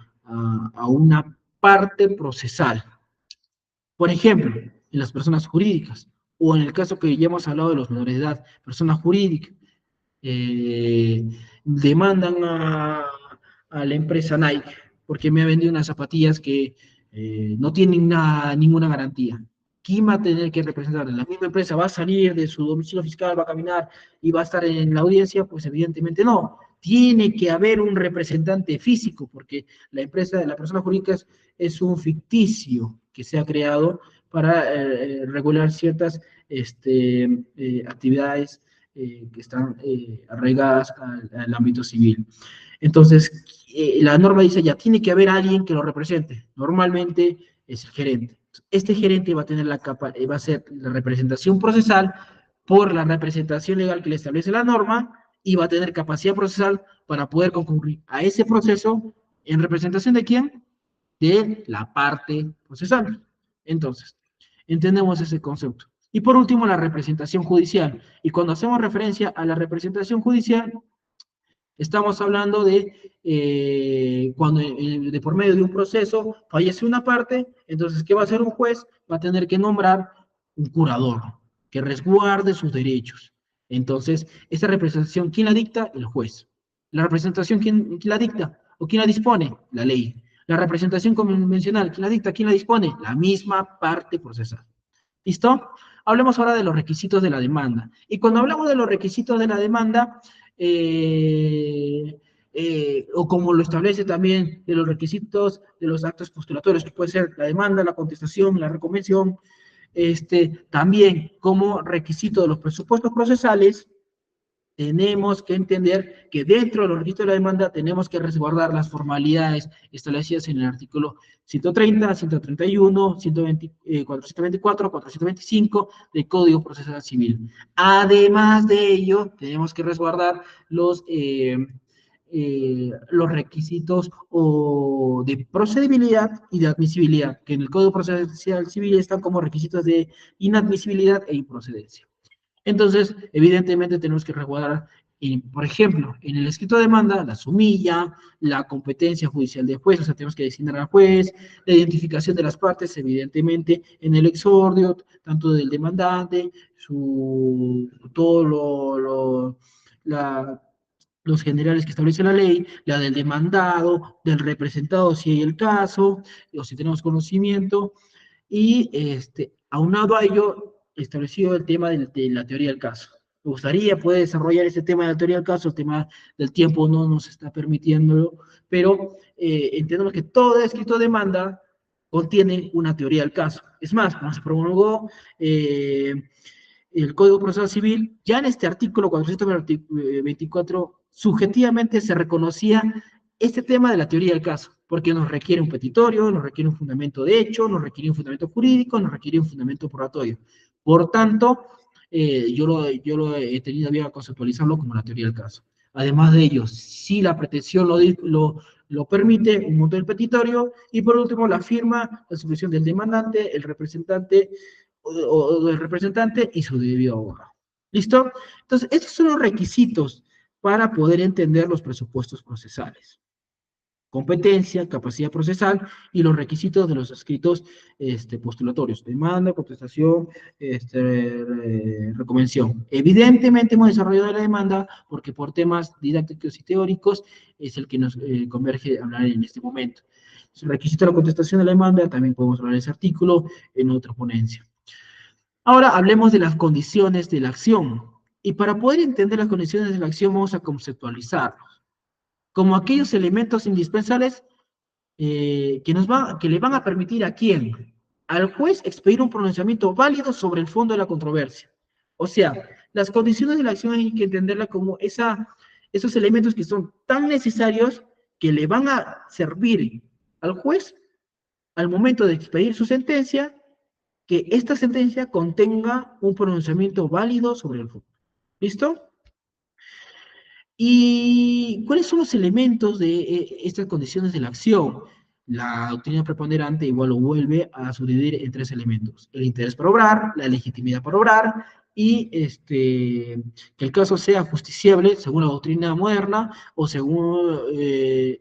una parte procesal. Por ejemplo, en las personas jurídicas, o en el caso que ya hemos hablado de los menores de edad, personas jurídicas, eh, demandan a la empresa Nike porque me ha vendido unas zapatillas que no tienen ninguna garantía. ¿Quién va a tener que representar? ¿La misma empresa va a salir de su domicilio fiscal, va a caminar y va a estar en la audiencia? Pues evidentemente no. Tiene que haber un representante físico, porque la empresa, la persona jurídica es un ficticio que se ha creado para regular ciertas actividades que están arraigadas al ámbito civil. Entonces, la norma dice ya, tiene que haber alguien que lo represente. Normalmente es el gerente. Este gerente va a tener va a ser la representación procesal por la representación legal que le establece la norma y va a tener capacidad procesal para poder concurrir a ese proceso en representación de quién? De la parte procesal. Entonces, entendemos ese concepto. Y por último, la representación judicial. Y cuando hacemos referencia a la representación judicial, estamos hablando de cuando de por medio de un proceso fallece una parte, entonces, ¿qué va a hacer un juez? Va a tener que nombrar un curador que resguarde sus derechos. Entonces, esta representación, ¿quién la dicta? El juez. La representación, ¿quién la dicta? ¿O quién la dispone? La ley. La representación convencional, ¿quién la dicta? ¿Quién la dispone? La misma parte procesal. ¿Listo? Hablemos ahora de los requisitos de la demanda. Y cuando hablamos de los requisitos de la demanda, o como lo establece también de los requisitos de los actos postulatorios, que puede ser la demanda, la contestación, la reconvención, también como requisito de los presupuestos procesales, tenemos que entender que dentro de los requisitos de la demanda tenemos que resguardar las formalidades establecidas en el artículo 130, 131, 120, 424, 425 del Código Procesal Civil. Además de ello, tenemos que resguardar los requisitos de procedibilidad y de admisibilidad, que en el Código Procesal Civil están como requisitos de inadmisibilidad e improcedencia. Entonces, evidentemente tenemos que resguardar, por ejemplo, en el escrito de demanda, la sumilla, la competencia judicial del juez, o sea, tenemos que designar al juez, la identificación de las partes, evidentemente, en el exordio, tanto del demandante, todo los generales que establece la ley, la del demandado, del representado, si hay el caso, o si tenemos conocimiento, y aunado a ello, establecido el tema de la teoría del caso. Me gustaría poder desarrollar ese tema de la teoría del caso, el tema del tiempo no nos está permitiéndolo, pero entendemos que todo escrito de demanda contiene una teoría del caso. Es más, cuando se promulgó el Código Procesal Civil, ya en este artículo 424, subjetivamente se reconocía este tema de la teoría del caso, porque nos requiere un petitorio, nos requiere un fundamento de hecho, nos requiere un fundamento jurídico, nos requiere un fundamento probatorio. Por tanto, yo lo he tenido bien a conceptualizarlo como la teoría del caso. Además de ello, si la pretensión lo permite, un monto del petitorio, y por último, la firma, la suscripción del demandante, el representante o del representante y su debido abogado. ¿Listo? Entonces, estos son los requisitos para poder entender los presupuestos procesales. Competencia, capacidad procesal y los requisitos de los escritos postulatorios, demanda, contestación, reconvención. Evidentemente hemos desarrollado la demanda porque por temas didácticos y teóricos es el que nos converge hablar en este momento. El requisito de la contestación de la demanda, también podemos hablar de ese artículo en otra ponencia. Ahora hablemos de las condiciones de la acción. Y para poder entender las condiciones de la acción vamos a conceptualizarlos como aquellos elementos indispensables que le van a permitir a quién, al juez expedir un pronunciamiento válido sobre el fondo de la controversia. O sea, las condiciones de la acción hay que entenderla como esos elementos que son tan necesarios que le van a servir al juez al momento de expedir su sentencia, que esta sentencia contenga un pronunciamiento válido sobre el fondo. ¿Listo? ¿Y cuáles son los elementos de estas condiciones de la acción? La doctrina preponderante igual lo vuelve a subdividir en tres elementos: el interés para obrar, la legitimidad para obrar, y que el caso sea justiciable según la doctrina moderna o según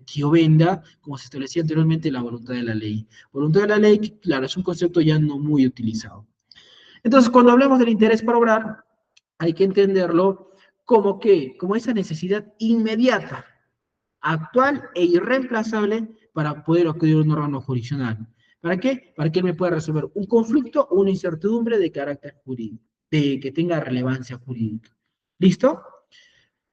Giovenda, como se establecía anteriormente, la voluntad de la ley. Voluntad de la ley, claro, es un concepto ya no muy utilizado. Entonces, cuando hablamos del interés para obrar, hay que entenderlo como que, como esa necesidad inmediata, actual e irreemplazable para poder acudir a un órgano jurisdiccional. ¿Para qué? Para que él me pueda resolver un conflicto o una incertidumbre de carácter jurídico, de que tenga relevancia jurídica. ¿Listo?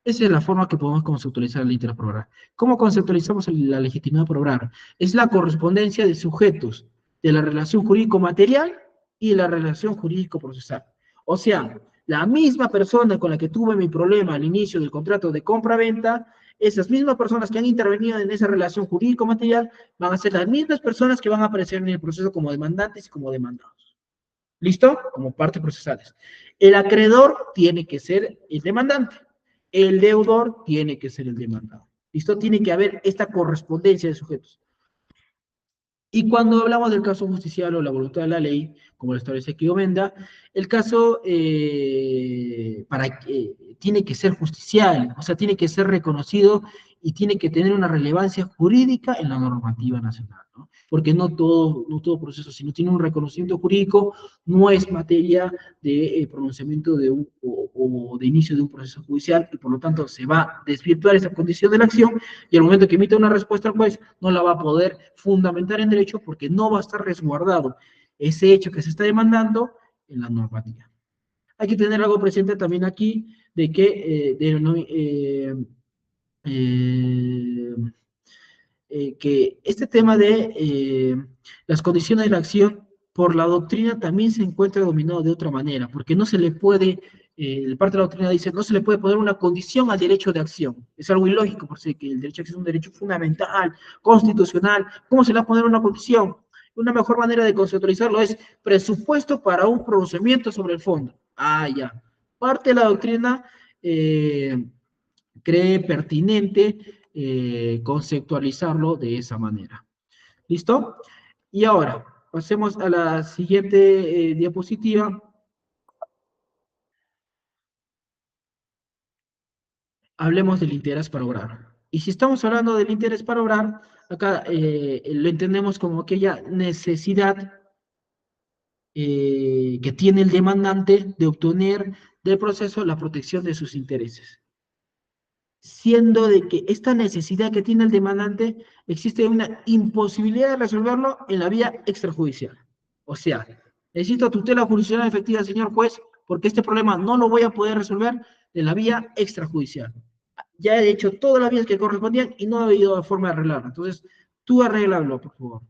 Esa es la forma que podemos conceptualizar el interés por obrar. ¿Cómo conceptualizamos la legitimidad por obrar? Es la correspondencia de sujetos de la relación jurídico-material y de la relación jurídico-procesal. O sea, la misma persona con la que tuve mi problema al inicio del contrato de compra-venta, esas mismas personas que han intervenido en esa relación jurídico-material van a ser las mismas personas que van a aparecer en el proceso como demandantes y como demandados. ¿Listo? Como partes procesales. El acreedor tiene que ser el demandante. El deudor tiene que ser el demandado. ¿Listo? Tiene que haber esta correspondencia de sujetos. Y cuando hablamos del caso justicial o la voluntad de la ley, como lo establece Giovenda, el caso tiene que ser justicial, o sea, tiene que ser reconocido y tiene que tener una relevancia jurídica en la normativa nacional, ¿no? Porque no todo proceso, si no tiene un reconocimiento jurídico, no es materia de pronunciamiento o de inicio de un proceso judicial, y por lo tanto se va a desvirtuar esa condición de la acción, y al momento que emita una respuesta al juez, no la va a poder fundamentar en derecho porque no va a estar resguardado ese hecho que se está demandando en la normativa. Hay que tener algo presente también aquí, de que que este tema de las condiciones de la acción por la doctrina también se encuentra dominado de otra manera, porque no se le puede, parte de la doctrina dice, no se le puede poner una condición al derecho de acción. Es algo ilógico, por que el derecho de acción es un derecho fundamental, constitucional. ¿Cómo se le va a poner una condición? Una mejor manera de conceptualizarlo es presupuesto para un pronunciamiento sobre el fondo. Ah, ya. Parte de la doctrina cree pertinente conceptualizarlo de esa manera. ¿Listo? Y ahora, pasemos a la siguiente diapositiva. Hablemos del interés para obrar. Y si estamos hablando del interés para obrar, acá lo entendemos como aquella necesidad que tiene el demandante de obtener del proceso la protección de sus intereses, siendo de que esta necesidad que tiene el demandante existe una imposibilidad de resolverlo en la vía extrajudicial. O sea, necesito tutela jurisdiccional efectiva, señor juez, porque este problema no lo voy a poder resolver en la vía extrajudicial. Ya he hecho todas las vías que correspondían y no ha habido forma de arreglarlo. Entonces, tú arréglalo, por favor.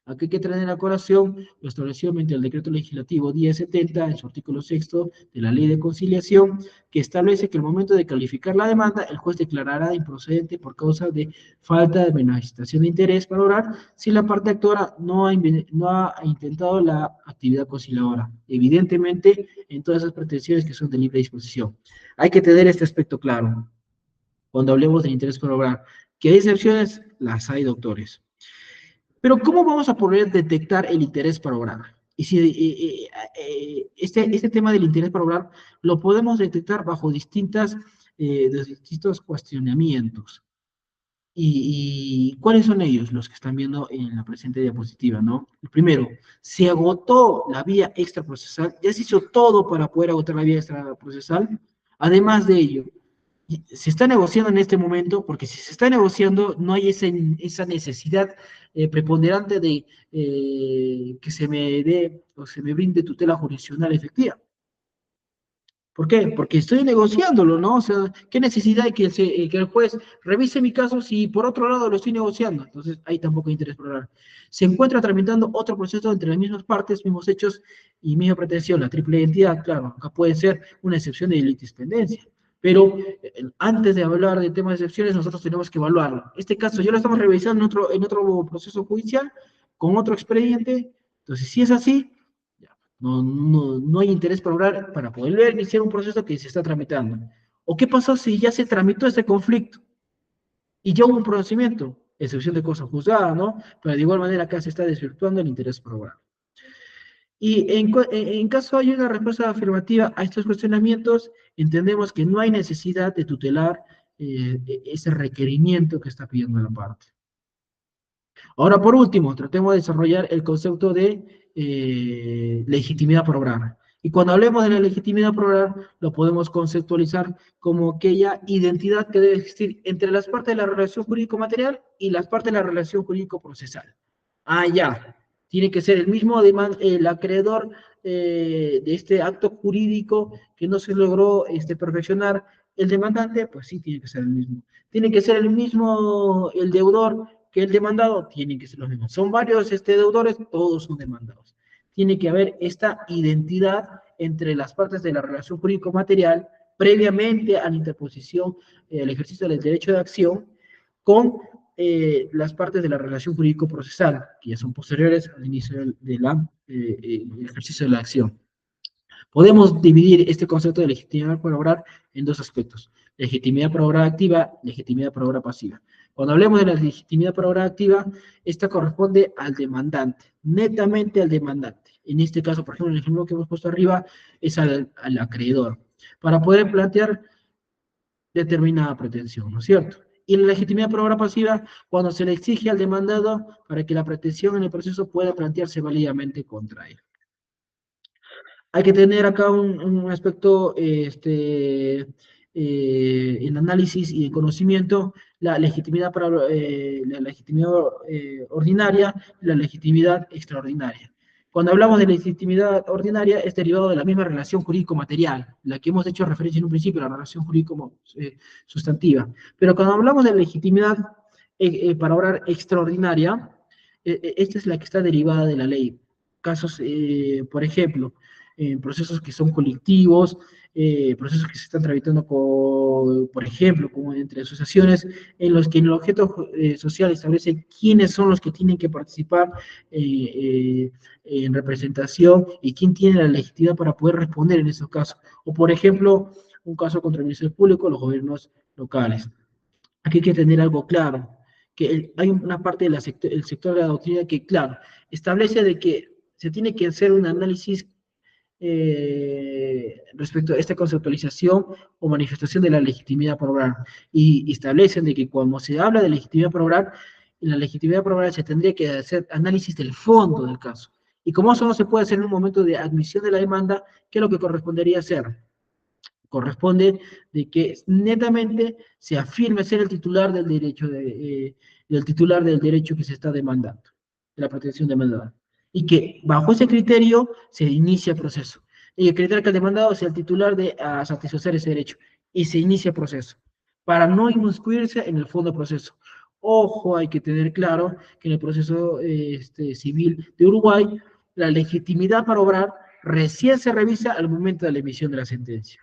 Aquí hay que tener a colación lo establecido mediante el decreto legislativo 1070, en su artículo 6 de la ley de conciliación, que establece que al momento de calificar la demanda, el juez declarará improcedente por causa de falta de manifestación de interés para obrar si la parte actora no ha intentado la actividad conciliadora. Evidentemente, en todas esas pretensiones que son de libre disposición. Hay que tener este aspecto claro cuando hablemos del interés para obrar. ¿Que hay excepciones? Las hay, doctores. Pero ¿cómo vamos a poder detectar el interés para obrar? Y si este tema del interés para obrar lo podemos detectar bajo distintos cuestionamientos. ¿Y cuáles son ellos? Los que están viendo en la presente diapositiva, ¿no? El primero, se agotó la vía extraprocesal, ya se hizo todo para poder agotar la vía extraprocesal. Además de ello, se está negociando en este momento, porque si se está negociando, no hay esa necesidad preponderante de que se me dé o se me brinde tutela jurisdiccional efectiva. ¿Por qué? Porque estoy negociándolo, ¿no? O sea, ¿qué necesidad hay que el juez revise mi caso si por otro lado lo estoy negociando? Entonces, ahí tampoco hay interés por hablar. Se encuentra tramitando otro proceso entre las mismas partes, mismos hechos y misma pretensión. La triple identidad, claro, acá puede ser una excepción de litispendencia. Pero antes de hablar de temas de excepciones, nosotros tenemos que evaluarlo. Este caso ya lo estamos revisando en otro proceso judicial, con otro expediente. Entonces, si es así, no hay interés para poder iniciar un proceso que se está tramitando. ¿O qué pasó si ya se tramitó este conflicto y ya hubo un procedimiento? Excepción de cosa juzgada, ¿no? Pero de igual manera acá se está desvirtuando el interés probable. Y en caso hay una respuesta afirmativa a estos cuestionamientos, entendemos que no hay necesidad de tutelar ese requerimiento que está pidiendo la parte. Ahora, por último, tratemos de desarrollar el concepto de legitimidad por obrar. Y cuando hablemos de la legitimidad por obrar, lo podemos conceptualizar como aquella identidad que debe existir entre las partes de la relación jurídico-material y las partes de la relación jurídico-procesal. Ah, ya. Tiene que ser el mismo el acreedor de este acto jurídico que no se logró perfeccionar. El demandante, pues sí, tiene que ser el mismo. Tiene que ser el mismo el deudor que el demandado, tienen que ser los mismos. Son varios deudores, todos son demandados. Tiene que haber esta identidad entre las partes de la relación jurídico-material previamente a la interposición, el ejercicio del derecho de acción, con las partes de la relación jurídico-procesal, que ya son posteriores al inicio del ejercicio de la acción. Podemos dividir este concepto de legitimidad para obrar en dos aspectos: legitimidad para obra activa, legitimidad para obra pasiva. Cuando hablemos de la legitimidad para obra activa, esta corresponde al demandante, netamente al demandante. En este caso, por ejemplo, el ejemplo que hemos puesto arriba es al acreedor, para poder plantear determinada pretensión, ¿no es cierto? Y la legitimidad por obra pasiva, cuando se le exige al demandado para que la pretensión en el proceso pueda plantearse válidamente contra él. Hay que tener acá un aspecto en análisis y en conocimiento, la legitimidad, la legitimidad ordinaria y la legitimidad extraordinaria. Cuando hablamos de legitimidad ordinaria, es derivado de la misma relación jurídico-material, la que hemos hecho referencia en un principio, la relación jurídico-sustantiva. Pero cuando hablamos de legitimidad para obrar extraordinaria, esta es la que está derivada de la ley. Casos, por ejemplo, procesos que son colectivos, procesos que se están tramitando, por ejemplo, como entre asociaciones, en los que el objeto social establece quiénes son los que tienen que participar en representación y quién tiene la legitimidad para poder responder en esos casos. O, por ejemplo, un caso contra el Ministerio Público, los gobiernos locales. Aquí hay que tener algo claro, que hay una parte del sector de la doctrina que, claro, establece de que se tiene que hacer un análisis respecto a esta conceptualización o manifestación de la legitimidad por obrar. Y establecen de que cuando se habla de legitimidad por obrar, en la legitimidad por obrar se tendría que hacer análisis del fondo del caso. Y como eso no se puede hacer en un momento de admisión de la demanda, ¿qué es lo que correspondería hacer? Corresponde de que netamente se afirme ser el titular del derecho del titular del derecho que se está demandando, de la protección demandada. Y que bajo ese criterio se inicia el proceso. Y el criterio que el demandado sea el titular de satisfacer ese derecho. Y se inicia el proceso. Para no inmiscuirse en el fondo del proceso. Ojo, hay que tener claro que en el proceso civil de Uruguay, la legitimidad para obrar recién se revisa al momento de la emisión de la sentencia.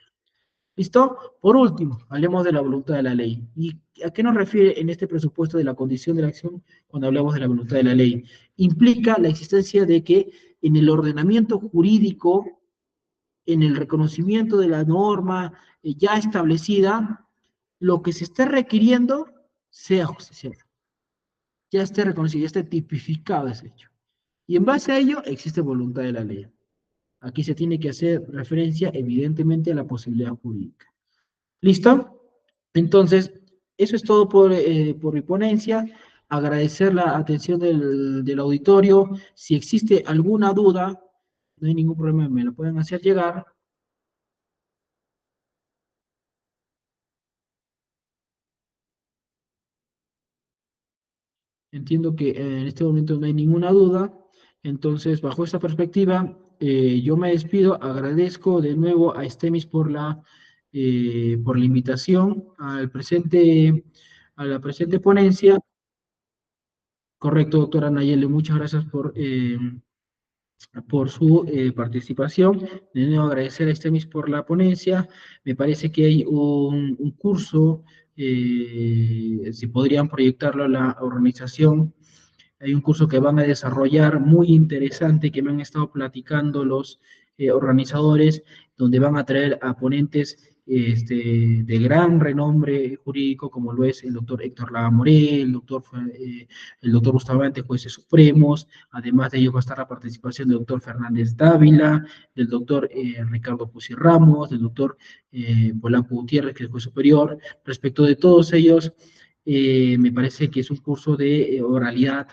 ¿Listo? Por último, hablemos de la voluntad de la ley. ¿Y a qué nos refiere en este presupuesto de la condición de la acción cuando hablamos de la voluntad de la ley? Implica la existencia de que en el ordenamiento jurídico, en el reconocimiento de la norma ya establecida, lo que se está requiriendo sea justiciado. Ya esté reconocido, ya esté tipificado ese hecho. Y en base a ello existe voluntad de la ley. Aquí se tiene que hacer referencia evidentemente a la posibilidad jurídica. ¿Listo? Entonces, eso es todo por mi ponencia. Agradecer la atención del auditorio. Si existe alguna duda, no hay ningún problema, me lo pueden hacer llegar. Entiendo que en este momento no hay ninguna duda. Entonces, bajo esta perspectiva, yo me despido. Agradezco de nuevo a STEMIS por la invitación a la presente ponencia. Correcto, doctora Nayeli, muchas gracias por su participación. De nuevo agradecer a Estemis por la ponencia. Me parece que hay un curso, si podrían proyectarlo a la organización, hay un curso que van a desarrollar muy interesante que me han estado platicando los organizadores, donde van a traer a ponentes de gran renombre jurídico, como lo es el doctor Héctor Lava Morel, el doctor Bustamante, jueces supremos. Además de ello va a estar la participación del doctor Fernández Dávila, del doctor Ricardo Pusi Ramos, del doctor Polanco Gutiérrez, que es juez superior. Respecto de todos ellos, me parece que es un curso de oralidad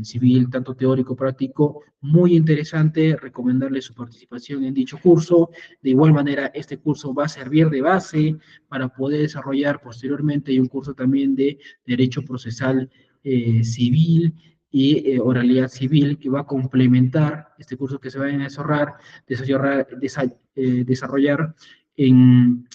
civil, tanto teórico práctico, muy interesante, recomendarle su participación en dicho curso. De igual manera, este curso va a servir de base para poder desarrollar posteriormente y un curso también de Derecho Procesal Civil y Oralidad Civil, que va a complementar este curso que se va a desarrollar en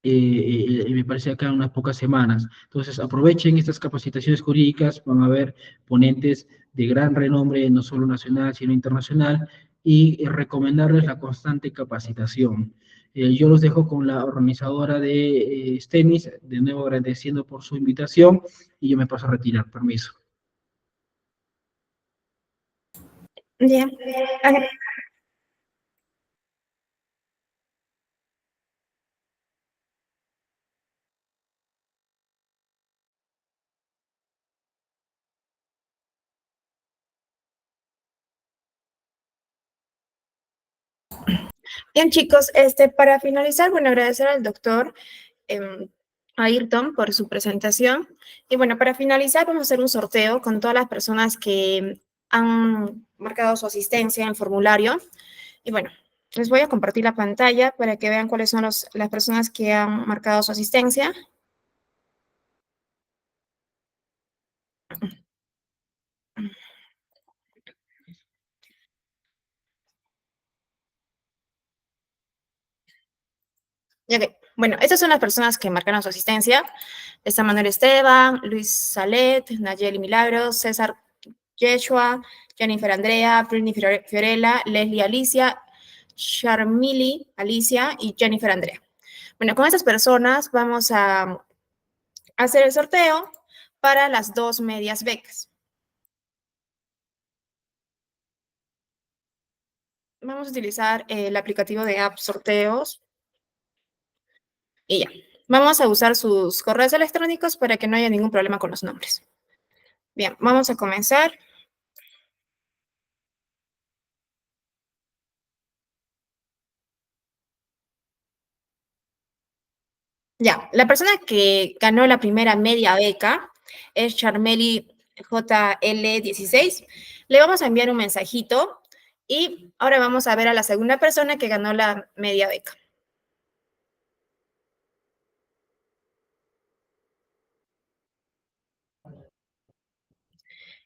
me parece acá en unas pocas semanas. Entonces, aprovechen estas capacitaciones jurídicas, van a haber ponentes de gran renombre, no solo nacional, sino internacional, y recomendarles la constante capacitación. Yo los dejo con la organizadora de STEMIS, de nuevo agradeciendo por su invitación, y yo me paso a retirar. Permiso. Bien. Bien, chicos, para finalizar, bueno, agradecer al doctor Ayrton por su presentación. Y bueno, para finalizar, vamos a hacer un sorteo con todas las personas que han marcado su asistencia en el formulario. Y bueno, les voy a compartir la pantalla para que vean cuáles son las personas que han marcado su asistencia. Okay. Bueno, estas son las personas que marcaron su asistencia. Está Manuel Esteban, Luis Salet, Nayeli Milagros, César Yeshua, Jennifer Andrea, Britney Fiorella, Leslie Alicia, Sharmili Alicia y Jennifer Andrea. Bueno, con estas personas vamos a hacer el sorteo para las 2 medias becas. Vamos a utilizar el aplicativo de app sorteos. Y ya. Vamos a usar sus correos electrónicos para que no haya ningún problema con los nombres. Bien, vamos a comenzar. Ya, la persona que ganó la primera media beca es Charmeli JL16. Le vamos a enviar un mensajito y ahora vamos a ver a la segunda persona que ganó la media beca.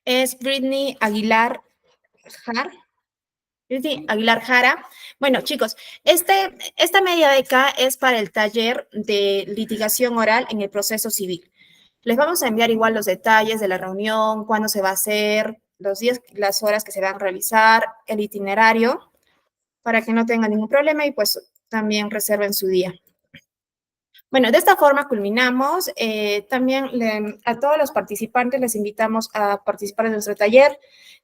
Es Britney Aguilar Jara. Britney Aguilar Jara. Bueno, chicos, esta media beca es para el taller de litigación oral en el proceso civil. Les vamos a enviar igual los detalles de la reunión, cuándo se va a hacer, los días, las horas que se van a realizar, el itinerario, para que no tengan ningún problema y pues también reserven su día. Bueno, de esta forma culminamos. También a todos los participantes les invitamos a participar en nuestro taller,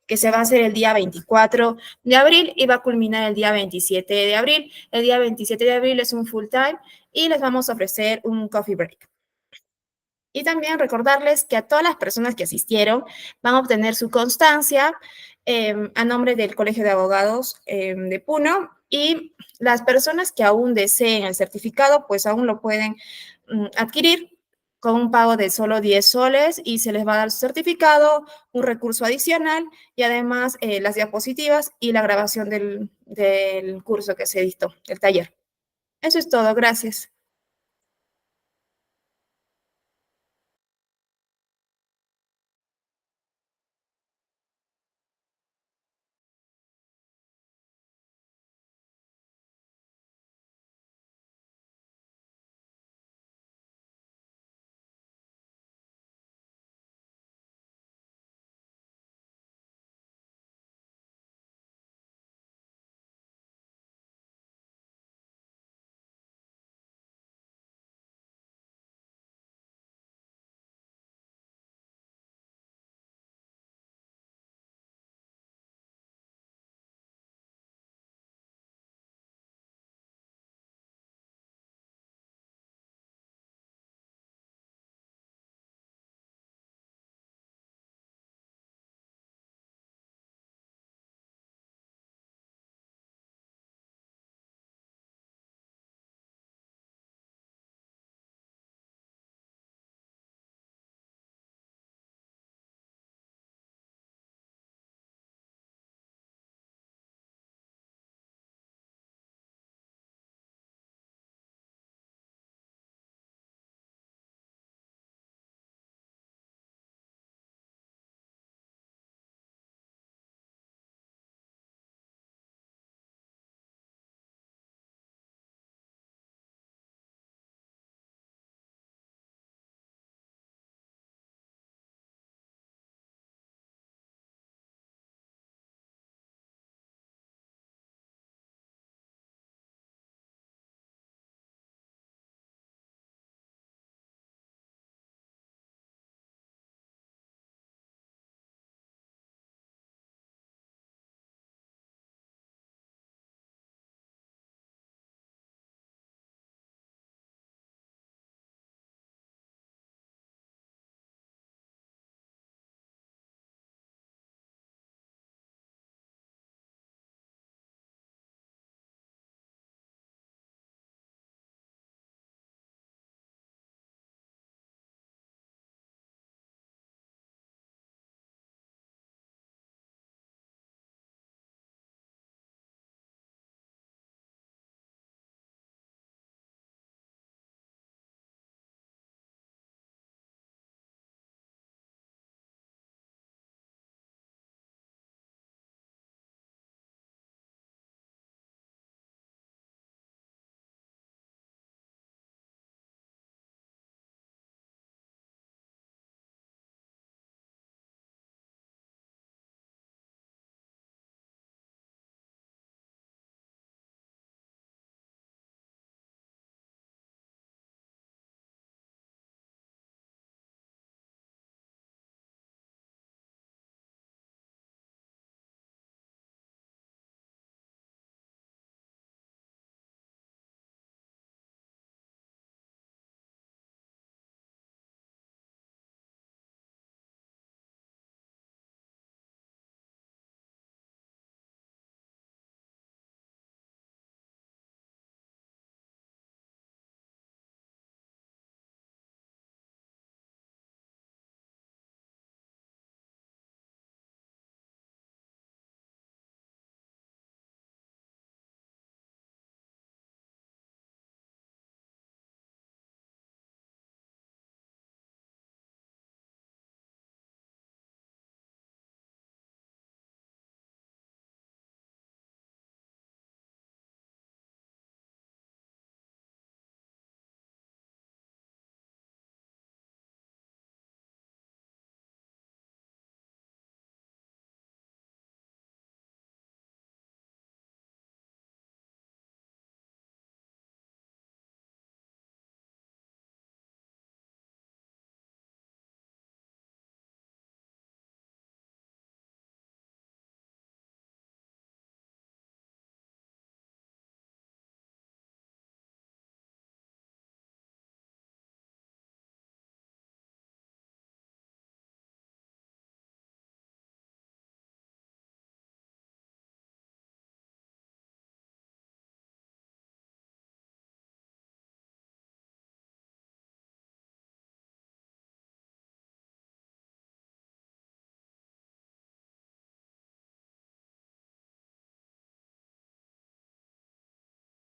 que se va a hacer el día 24 de abril y va a culminar el día 27 de abril. El día 27 de abril es un full time y les vamos a ofrecer un coffee break. Y también recordarles que a todas las personas que asistieron van a obtener su constancia a nombre del Colegio de Abogados de Puno, y las personas que aún deseen el certificado, pues aún lo pueden adquirir con un pago de solo 10 soles y se les va a dar su certificado, un recurso adicional y además las diapositivas y la grabación del curso que se dictó, el taller. Eso es todo, gracias.